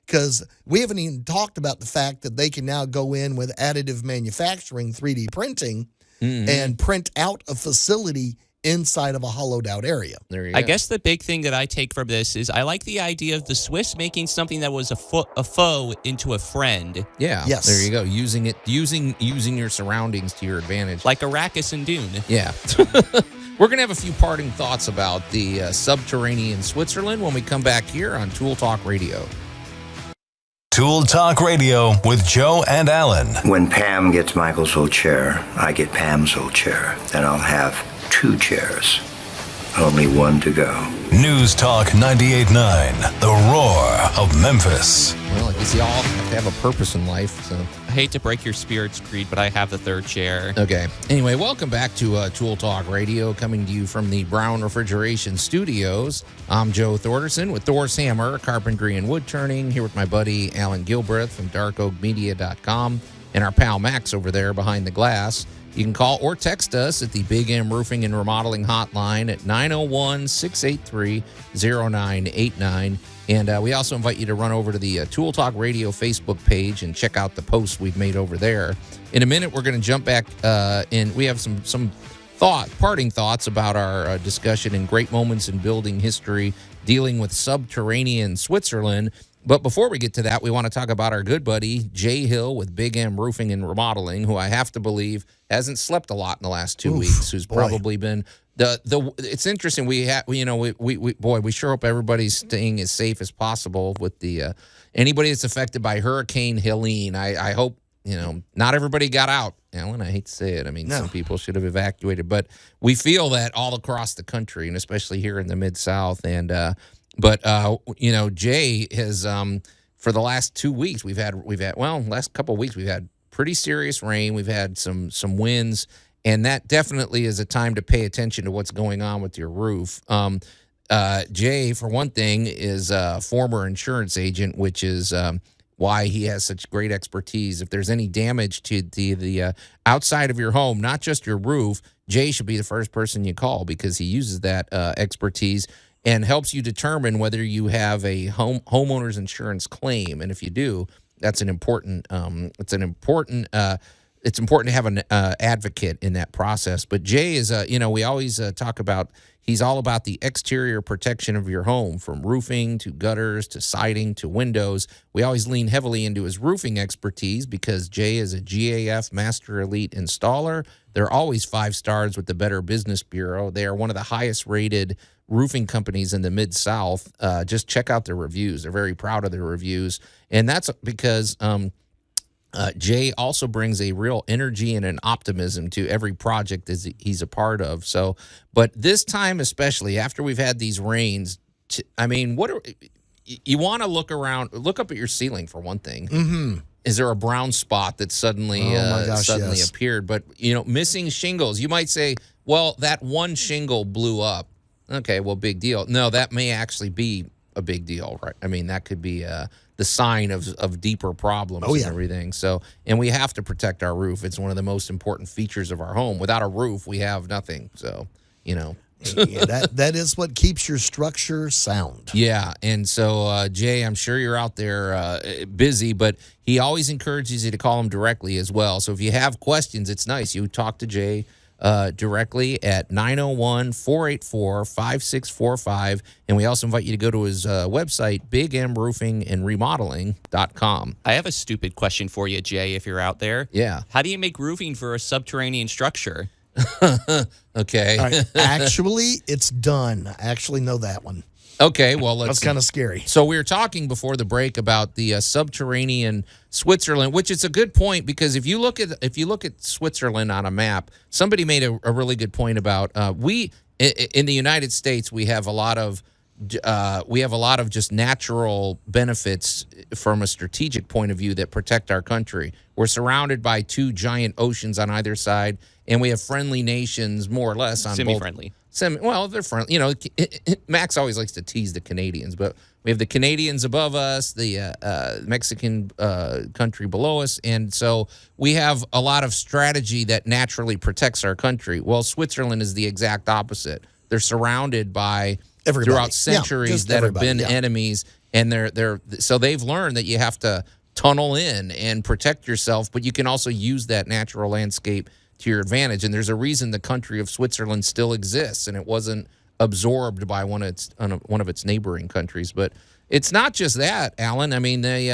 Because we haven't even talked about the fact that they can now go in with additive manufacturing, 3D printing, and print out a facility inside of a hollowed out area. there you I go. guess the big thing that I take from this is I like the idea of the Swiss making something that was a foe into a friend, Yeah. Yes. There you go. Using your surroundings to your advantage. like Arrakis and Dune. Yeah. We're going to have a few parting thoughts about the subterranean Switzerland when we come back here on Tool Talk Radio. Tool Talk Radio with Joe and Allan. When Pam gets Michael's old chair, I get Pam's old chair. Then I'll have 2 chairs. Only one to go. News Talk 98.9, the roar of Memphis. Well, I guess you all have to have a purpose in life, so. I hate to break your spirits, Creed, but I have the 3rd chair. Okay. Anyway, welcome back to Tool Talk Radio, coming to you from the Brown Refrigeration Studios. I'm Joe Thorderson with Thor's Hammer, Carpentry and Wood Turning, here with my buddy Allan Gilbreth from darkoakmedia.com and our pal Max over there behind the glass. You can call or text us at the Big M Roofing and Remodeling Hotline at 901-683-0989. And we also invite you to run over to the Tool Talk Radio Facebook page and check out the posts we've made over there. In a minute, we're going to jump back and we have some parting thoughts about our discussion in Great Moments in Building History dealing with subterranean Switzerland. But before we get to that, we want to talk about our good buddy, Jay Hill with Big M Roofing and Remodeling, who I have to believe hasn't slept a lot in the last 2 weeks, who's probably been it's interesting. We sure hope everybody's staying as safe as possible with the anybody that's affected by Hurricane Helene. I hope, not everybody got out. Allan, I hate to say it. I mean, some people should have evacuated, but we feel that all across the country, and especially here in the Mid-South. And Jay has for the last 2 weeks last couple of weeks we've had pretty serious rain. We've had some winds, and that definitely is a time to pay attention to what's going on with your roof. Jay, for one thing, is a former insurance agent, which is why he has such great expertise. If there's any damage to the outside of your home, not just your roof, Jay should be the first person you call, because he uses that expertise and helps you determine whether you have a homeowner's insurance claim. And if you do, that's an important. It's important to have an advocate in that process. But Jay is, we always talk about. He's all about the exterior protection of your home, from roofing to gutters to siding to windows. We always lean heavily into his roofing expertise because Jay is a GAF Master Elite installer. They're always 5 stars with the Better Business Bureau. They are one of the highest rated roofing companies in the Mid-South. Just check out their reviews. They're very proud of their reviews. And that's because Jay also brings a real energy and an optimism to every project that he's a part of. So, but this time especially, after we've had these rains, you want to look around, look up at your ceiling for one thing. Mm-hmm. Is there a brown spot that suddenly appeared? But, missing shingles. You might say, well, that one shingle blew up. Okay, well, big deal. No, that may actually be a big deal, right? I mean, that could be the sign of deeper problems and everything. So, and we have to protect our roof. It's one of the most important features of our home. Without a roof, we have nothing. So, that is what keeps your structure sound. Yeah, and so, Jay, I'm sure you're out there busy, but he always encourages you to call him directly as well. So if you have questions, it's nice. You talk to Jay directly at 901-484-5645. And we also invite you to go to his website, bigmroofingandremodeling.com. I have a stupid question for you, Jay, if you're out there. Yeah. How do you make roofing for a subterranean structure? Okay. All right. Actually, it's done. I actually know that one. Okay, well, that's kind of scary. So we were talking before the break about the subterranean Switzerland, which is a good point, because if you look at Switzerland on a map, somebody made a really good point about we in the United States we have a lot of just natural benefits from a strategic point of view that protect our country. We're surrounded by 2 giant oceans on either side, and we have friendly nations more or less on semi-friendly. Well, they're friendly. Max always likes to tease the Canadians, but we have the Canadians above us, the Mexican country below us, and so we have a lot of strategy that naturally protects our country. Well, Switzerland is the exact opposite. They're surrounded by throughout centuries that have been enemies, and so they've learned that you have to tunnel in and protect yourself, but you can also use that natural landscape to your advantage. And there's a reason the country of Switzerland still exists, and it wasn't absorbed by one of its neighboring countries. But it's not just that, Allan. I mean, they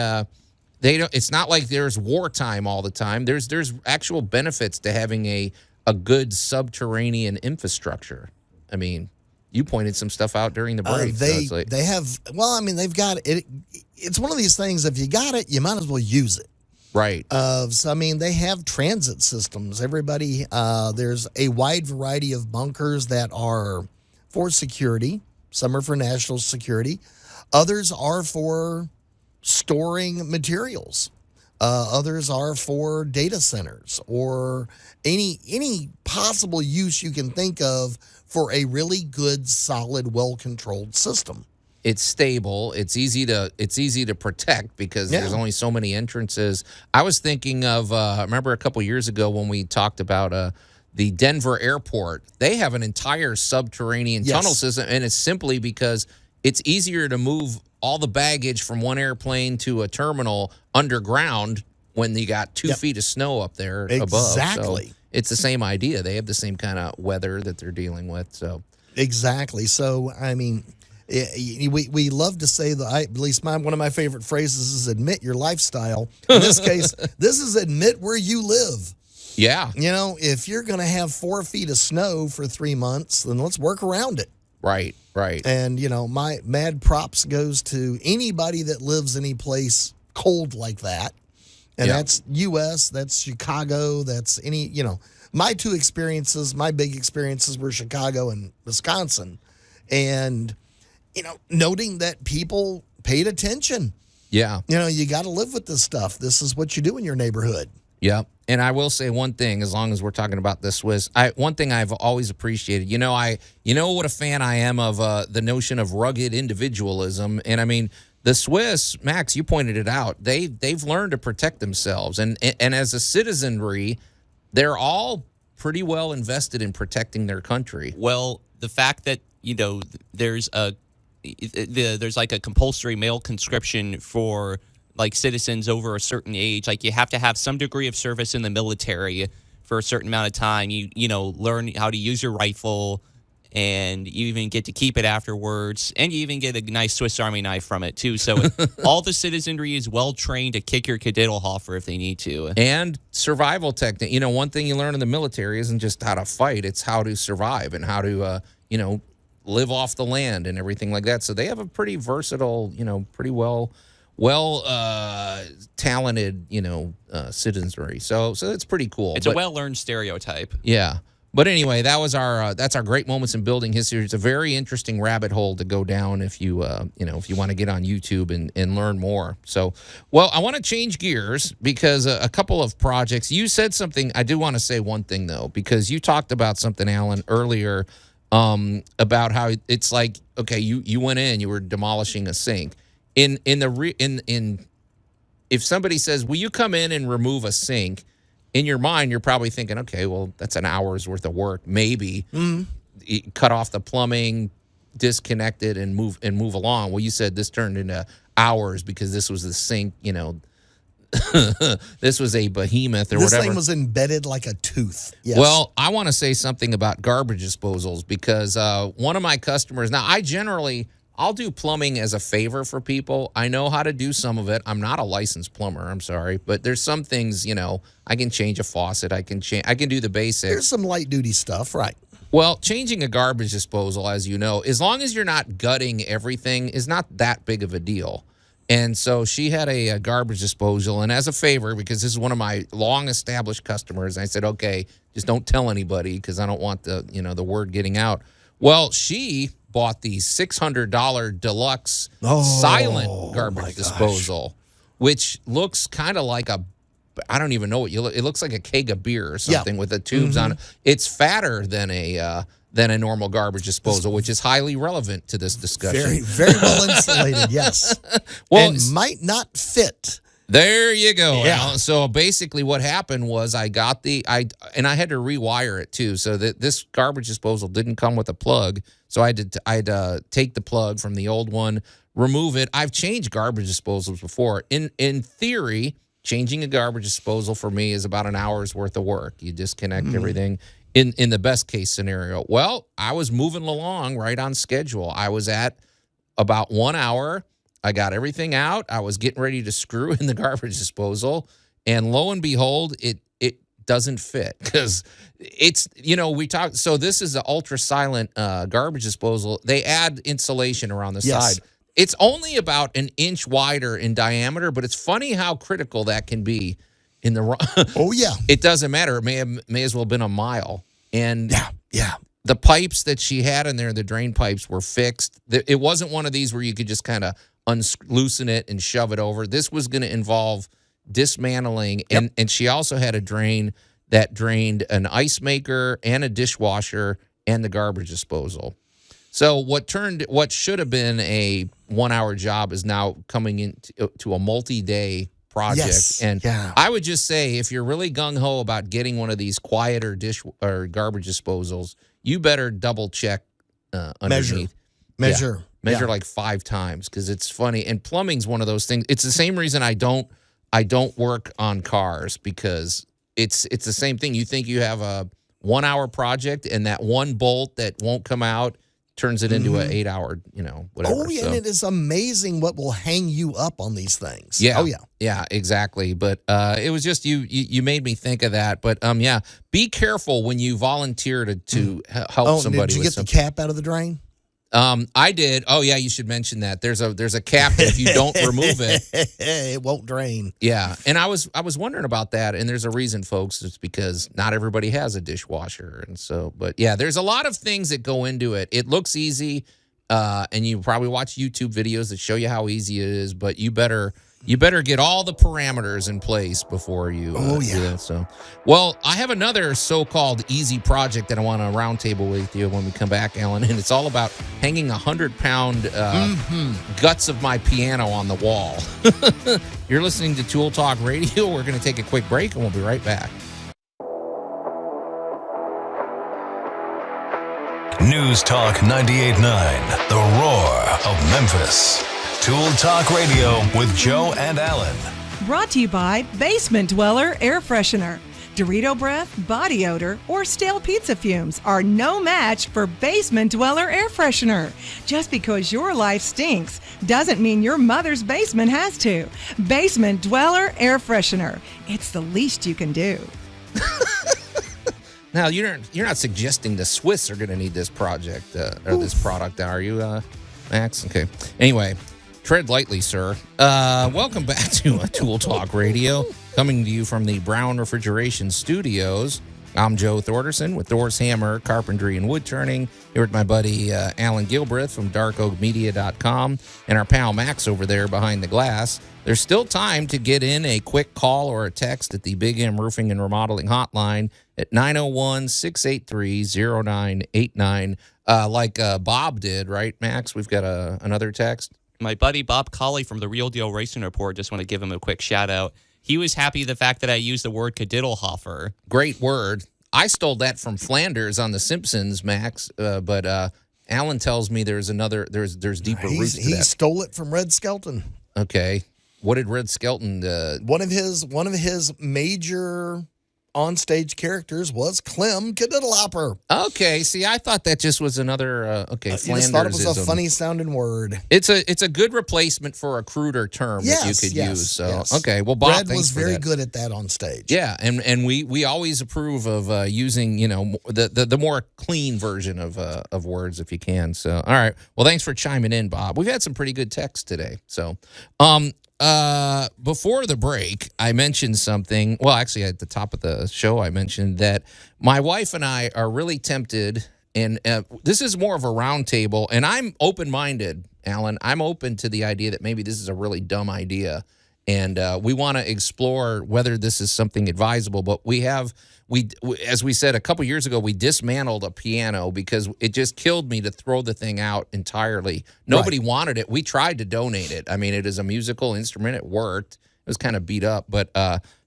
don't. It's not like there's wartime all the time. There's actual benefits to having a good subterranean infrastructure. I mean, you pointed some stuff out during the break. They've got it. It's one of these things. If you got it, you might as well use it. Right. They have transit systems. Everybody, there's a wide variety of bunkers that are for security. Some are for national security. Others are for storing materials. Others are for data centers or any possible use you can think of for a really good, solid, well-controlled system. It's stable. It's easy to protect because there's only so many entrances. I was thinking of I remember a couple years ago when we talked about the Denver airport. They have an entire subterranean tunnel system, and it's simply because it's easier to move all the baggage from one airplane to a terminal underground when you got 2 feet of snow up there above. Exactly. So it's the same idea. They have the same kind of weather that they're dealing with. So exactly. So I mean, We love to say at least one of my favorite phrases is admit your lifestyle. In this case, this is admit where you live. Yeah. You know, if you're going to have 4 feet of snow for 3 months, then let's work around it. Right. And, you know, my mad props goes to anybody that lives any place cold like that. And that's U.S., that's Chicago, that's any, you know. My big experiences were Chicago and Wisconsin. And, you know, noting that people paid attention. Yeah. You know, you got to live with this stuff. This is what you do in your neighborhood. Yeah. And I will say one thing, as long as we're talking about the Swiss, one thing I've always appreciated, you know what a fan I am of the notion of rugged individualism. And I mean, the Swiss, Max, you pointed it out, they've learned to protect themselves. And as a citizenry, they're all pretty well invested in protecting their country. Well, the fact that, you know, there's like a compulsory male conscription for like citizens over a certain age, like you have to have some degree of service in the military for a certain amount of time. You know, learn how to use your rifle, and you even get to keep it afterwards, and you even get a nice Swiss Army knife from it too. So all the citizenry is well trained to kick your Kadittelhofer if they need to. And survival technique. You know, one thing you learn in the military isn't just how to fight; it's how to survive and how to, you know, live off the land and everything like that. So they have a pretty versatile, you know, pretty well talented, you know, citizenry. So it's pretty cool. It's a well-learned stereotype. Yeah. But anyway, that's our great moments in building history. It's a very interesting rabbit hole to go down if you if you want to get on YouTube and learn more. So, well, I want to change gears because a couple of projects. You said something. I do want to say one thing though, because you talked about something, Allan, earlier, about how it's like, okay, you went in, you were demolishing a sink. If somebody says, "Will you come in and remove a sink?" in your mind, you're probably thinking, "Okay, well, that's an hour's worth of work, maybe." Cut off the plumbing, disconnect it, and move along. Well, you said this turned into hours because this was the sink. You know, this was a behemoth or this whatever. This thing was embedded like a tooth. Yes. Well, I want to say something about garbage disposals because one of my customers. Now, I'll do plumbing as a favor for people. I know how to do some of it. I'm not a licensed plumber. I'm sorry, but there's some things, you know, I can change a faucet. I can do the basics. There's some light duty stuff, right? Well, changing a garbage disposal, as you know, as long as you're not gutting everything, is not that big of a deal. And so she had a garbage disposal, and as a favor, because this is one of my long-established customers, I said, okay, just don't tell anybody because I don't want the word getting out. Well, she bought the $600 deluxe silent garbage disposal, which looks kind of like I don't even know what it looks like a keg of beer or something with the tubes on it. It's fatter than a normal garbage disposal, which is highly relevant to this discussion. Very, very well insulated, yes. Well, and might not fit. There you go, Yeah. Allan. So basically what happened was I had to rewire it too. So that this garbage disposal didn't come with a plug. So I had to take the plug from the old one, remove it. I've changed garbage disposals before. In theory, changing a garbage disposal for me is about an hour's worth of work. You disconnect everything in the best case scenario. Well, I was moving along right on schedule. I was at about 1 hour. I got everything out. I was getting ready to screw in the garbage disposal, and lo and behold, it doesn't fit because it's, we talked. So this is an ultra silent garbage disposal. They add insulation around the side. It's only about an inch wider in diameter, but it's funny how critical that can be in the. Oh yeah, it doesn't matter. It may as well have been a mile. And yeah. The pipes that she had in there, the drain pipes, were fixed. It wasn't one of these where you could just kind of loosen it and shove it over. This was going to involve dismantling, and she also had a drain that drained an ice maker and a dishwasher and the garbage disposal. So what should have been a 1 hour job is now coming into a multi-day project. Yes. And I would just say, if you're really gung-ho about getting one of these quieter or garbage disposals, you better double check underneath. Measure like 5 times, because it's funny. And plumbing's one of those things. It's the same reason I don't work on cars, because it's the same thing. You think you have a 1 hour project, and that one bolt that won't come out turns it into an 8-hour, whatever. Oh, yeah, So- and it is amazing what will hang you up on these things. Yeah. Oh, yeah. Yeah, exactly. But it was just you made me think of that. But yeah, be careful when you volunteer to help somebody. Did you with get the something. cap out of the drain? I did. Oh yeah, you should mention that. There's a cap that if you don't remove it, it won't drain. yeah. And I was wondering about that, and there's a reason, folks. It's because not everybody has a dishwasher, and so. But yeah, there's a lot of things that go into it. It looks easy, and you probably watch YouTube videos that show you how easy it is. But you better get all the parameters in place before you. Do that. So, well, I have another so-called easy project that I want to roundtable with you when we come back, Alan, and it's all about hanging 100-pound guts of my piano on the wall. You're listening to Tool Talk Radio. We're going to take a quick break, and we'll be right back. News Talk 98.9, the roar of Memphis. Tool Talk Radio with Joe and Allan. Brought to you by Basement Dweller Air Freshener. Dorito breath, body odor, or stale pizza fumes are no match for Basement Dweller Air Freshener. Just because your life stinks doesn't mean your mother's basement has to. Basement Dweller Air Freshener. It's the least you can do. Now, you're not suggesting the Swiss are going to need this project or this product, are you, Max? Okay. Anyway, tread lightly, sir. Welcome back to Tool Talk Radio, coming to you from the Brown Refrigeration Studios. I'm Joe Thorderson with Thor's Hammer, Carpentry, and Wood Turning. Here with my buddy Allan Gilbreth from darkoakmedia.com and our pal Max over there behind the glass. There's still time to get in a quick call or a text at the Big M Roofing and Remodeling Hotline at 901-683-0989. Like Bob did, right, Max? We've got another text. My buddy Bob Colley from the Real Deal Racing Report, just want to give him a quick shout out. He was happy the fact that I used the word Kadiddlehofer. Great word. I stole that from Flanders on The Simpsons, Max. But Allan tells me there's deeper roots to He that. stole it from Red Skelton. Okay. What did Red Skelton? One of his major onstage characters was Clem Kadiddlehopper. Okay. See, I thought that just was another. Okay, You Flanders. just thought it was a funny sounding word. It's a good replacement for a cruder term that you could use. So okay, well, Bob, Red thanks was for very that. good at that on stage. Yeah, and we always approve of using the more clean version of words if you can. So all right, well, thanks for chiming in, Bob. We've had some pretty good texts today. So before the break, I mentioned something. Well, actually, at the top of the show, I mentioned that my wife and I are really tempted, and this is more of a round table, and I'm open-minded, Allan. I'm open to the idea that maybe this is a really dumb idea, and we want to explore whether this is something advisable. But as we said a couple years ago, we dismantled a piano because it just killed me to throw the thing out entirely. Nobody wanted it. We tried to donate it. I mean, it is a musical instrument. It worked. It was kind of beat up, but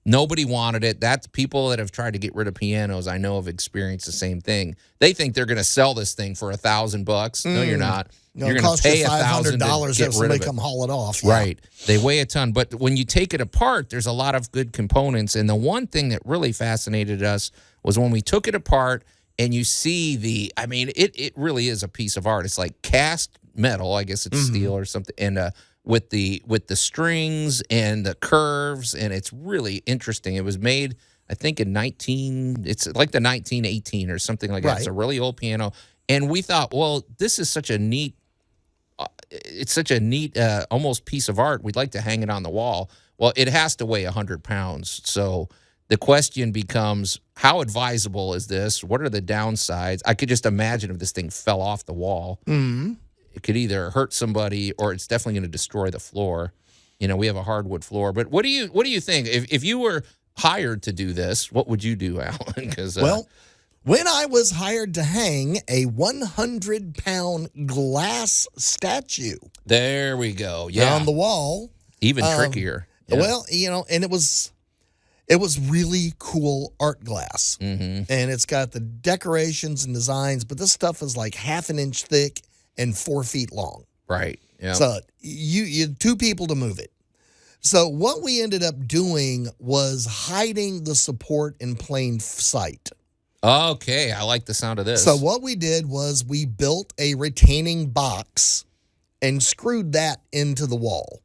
nobody wanted it. That's people that have tried to get rid of pianos, I know, have experienced the same thing. They think they're going to sell this thing for $1,000. No, you're not. No, You're it going to costs you pay $1,000 to $500 to get have rid somebody of it. come haul it off. Yeah. Right. They weigh a ton. But when you take it apart, there's a lot of good components. And the one thing that really fascinated us was when we took it apart and you see it really is a piece of art. It's like cast metal. I guess it's steel or something. And with the strings and the curves. And it's really interesting. It was made, I think, it's like the 1918 or something like that. It's a really old piano. And we thought, well, this is such a neat, almost piece of art. We'd like to hang it on the wall. Well, it has to weigh 100 pounds. So the question becomes, how advisable is this? What are the downsides? I could just imagine if this thing fell off the wall, it could either hurt somebody or it's definitely going to destroy the floor. We have a hardwood floor. But what do you think? If you were hired to do this, what would you do, Allan? Because when I was hired to hang a 100-pound glass statue, there we go. on the wall, even trickier. Yeah. Well, and it was really cool art glass, and it's got the decorations and designs. But this stuff is like half an inch thick and 4 feet long. Right. Yeah. So you had 2 people to move it. So what we ended up doing was hiding the support in plain sight. Okay, I like the sound of this. So what we did was we built a retaining box and screwed that into the wall.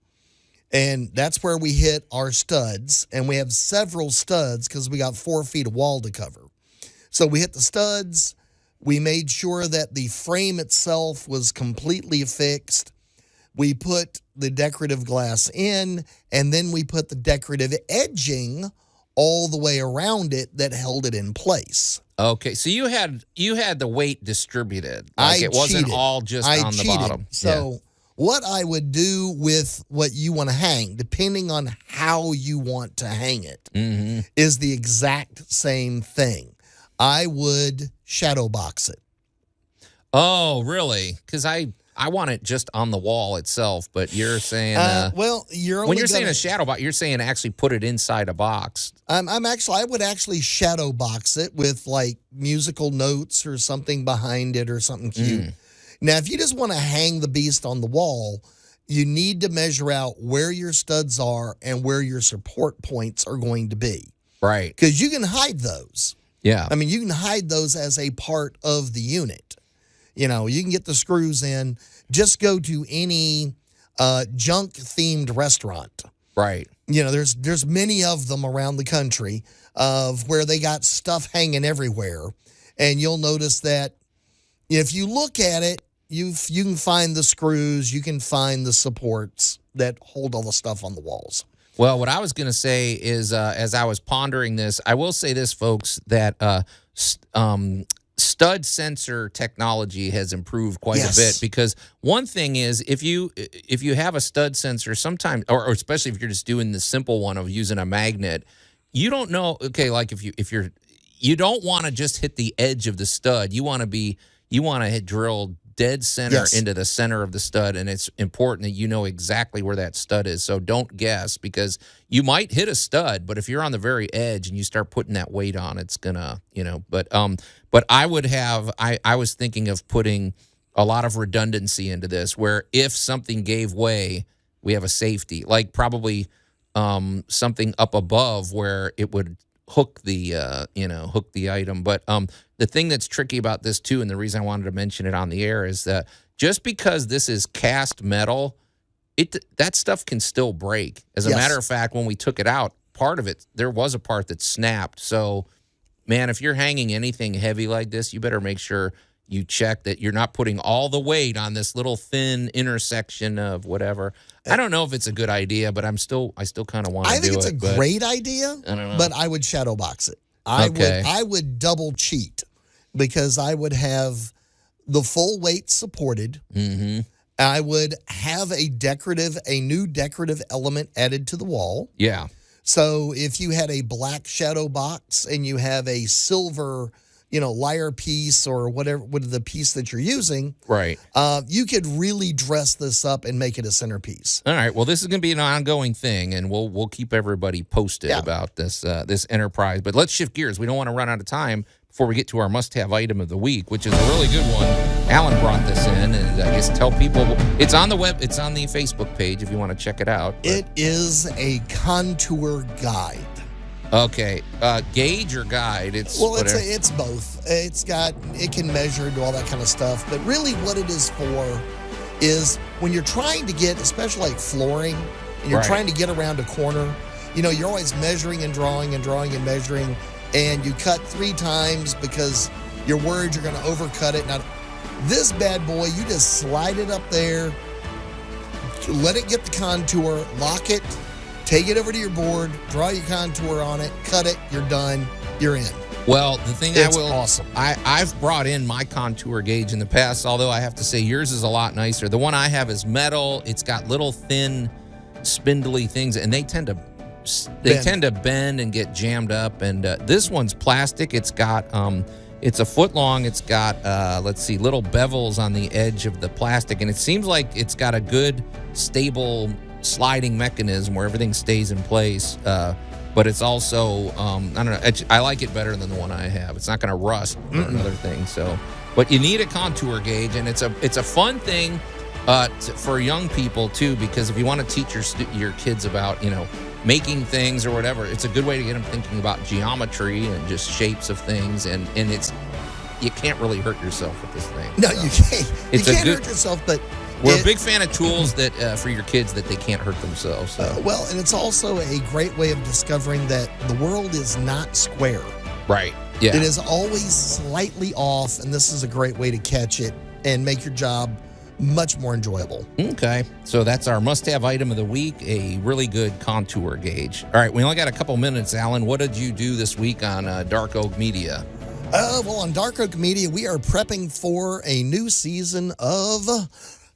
And that's where we hit our studs. And we have several studs because we got 4 feet of wall to cover. So we hit the studs. We made sure that the frame itself was completely fixed. We put the decorative glass in, and then we put the decorative edging all the way around it that held it in place. Okay, so you had the weight distributed. Like it wasn't cheated. all just I on the cheated. bottom. So what I would do with what you want to hang, depending on how you want to hang it, is the exact same thing. I would shadow box it. Oh, really? Because I want it just on the wall itself, but you're saying well, you're only when you're saying a shadow box, you're saying actually put it inside a box. I would actually shadow box it with like musical notes or something behind it or something cute. Now, if you just want to hang the beast on the wall, you need to measure out where your studs are and where your support points are going to be. Right. Because you can hide those. Yeah. I mean, you can hide those as a part of the unit. You know, you can get the screws in. Just go to any junk-themed restaurant. Right. You know, there's many of them around the country of where they got stuff hanging everywhere. And you'll notice that if you look at it, you can find the screws, you can find the supports that hold all the stuff on the walls. Well, what I was going to say is, as I was pondering this, I will say this, folks, that stud sensor technology has improved quite a bit, because one thing is if you have a stud sensor, sometimes, or especially if you're just doing the simple one of using a magnet, you don't know. Okay, like you don't want to just hit the edge of the stud. You want to hit drill dead center into the center of the stud, and it's important that you know exactly where that stud is. So don't guess, because you might hit a stud, but if you're on the very edge and you start putting that weight on, it's gonna, but I was thinking of putting a lot of redundancy into this, where if something gave way, we have a safety, like probably something up above where it would hook the item. But the thing that's tricky about this too, and the reason I wanted to mention it on the air, is that just because this is cast metal, that stuff can still break. As a matter of fact, when we took it out, there was a part that snapped. So, man, if you're hanging anything heavy like this, you better make sure you check that you're not putting all the weight on this little thin intersection of whatever. I don't know if it's a good idea, but I still kind of want to do it. I think it's a great idea, I don't know. but I would shadow box it. I would double cheat, because I would have the full weight supported. Mm-hmm. I would have a new decorative element added to the wall. Yeah. So if you had a black shadow box and you have a silver, lyre piece or whatever the piece that you're using, right, you could really dress this up and make it a centerpiece. All right. Well, this is going to be an ongoing thing, and we'll keep everybody posted about this enterprise. But let's shift gears. We don't want to run out of time before we get to our must-have item of the week, which is a really good one. Allan brought this in, and I guess tell people it's on the Facebook page if you want to check it out. But. It is a contour guide. Okay, gauge or guide? It's both. It can measure and do all that kind of stuff. But really, what it is for is when you're trying to get, especially like flooring, and you're trying to get around a corner. You're always measuring and drawing and drawing and measuring, and you cut 3 times because you're worried you're going to overcut it. Now, this bad boy, you just slide it up there, let it get the contour, lock it. Take it over to your board, draw your contour on it, cut it, you're done, you're in. Well, the thing awesome. I've brought in my contour gauge in the past, although I have to say yours is a lot nicer. The one I have is metal. It's got little thin, spindly things, and they tend to bend and get jammed up. And this one's plastic. It's got it's a foot long. It's got little bevels on the edge of the plastic, and it seems like it's got a good, stable sliding mechanism where everything stays in place, but it's also I don't know, I like it better than the one I have. It's not going to rust or another thing. So, but you need a contour gauge, and it's a fun thing for young people too, because if you want to teach your kids about making things or whatever. It's a good way to get them thinking about geometry and just shapes of things. And you can't really hurt yourself with this thing. No, So you can't. it's You a can't good- hurt yourself, but We're a big fan of tools that for your kids that they can't hurt themselves. So. well, and it's also a great way of discovering that the world is not square. Right. Yeah. It is always slightly off, and this is a great way to catch it and make your job much more enjoyable. Okay. So that's our must-have item of the week, a really good contour gauge. All right. We only got a couple minutes, Alan. What did you do this week on Dark Oak Media? Well, on Dark Oak Media, we are prepping for a new season of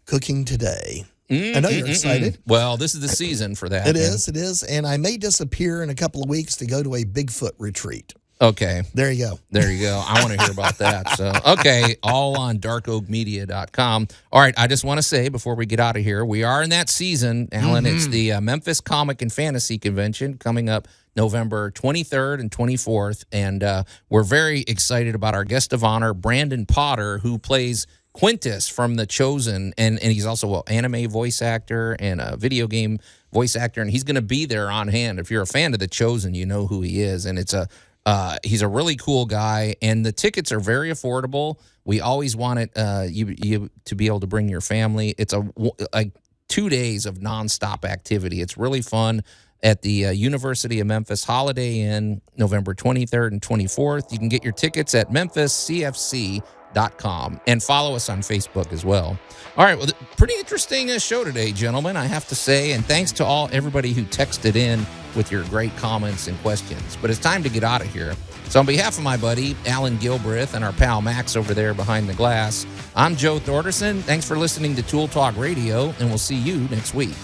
Cooking Today. I know you're excited. Well, this is the season for that. It is. And I may disappear in a couple of weeks to go to a Bigfoot retreat. Okay. There you go. There you go. I want to hear about that. So, okay, all on darkoakmedia.com. All right, I just want to say before we get out of here, we are in that season, Alan. It's the Memphis Comic and Fantasy Convention coming up November 23rd and 24th. And we're very excited about our guest of honor, Brandon Potter, who plays Quintus from The Chosen. And he's also an anime voice actor and a video game voice actor. And he's going to be there on hand. If you're a fan of The Chosen, you know who he is. And he's a really cool guy, and the tickets are very affordable. We always wanted you to be able to bring your family. It's like 2 days of nonstop activity. It's really fun at the University of Memphis Holiday Inn, November 23rd and 24th. You can get your tickets at memphiscfc.com and follow us on Facebook as well. All right, well, pretty interesting show today, gentlemen, I have to say, and thanks to everybody who texted in with your great comments and questions. But it's time to get out of here. So on behalf of my buddy, Allan Gilbreth, and our pal Max over there behind the glass, I'm Joe Thorderson. Thanks for listening to Tool Talk Radio, and we'll see you next week.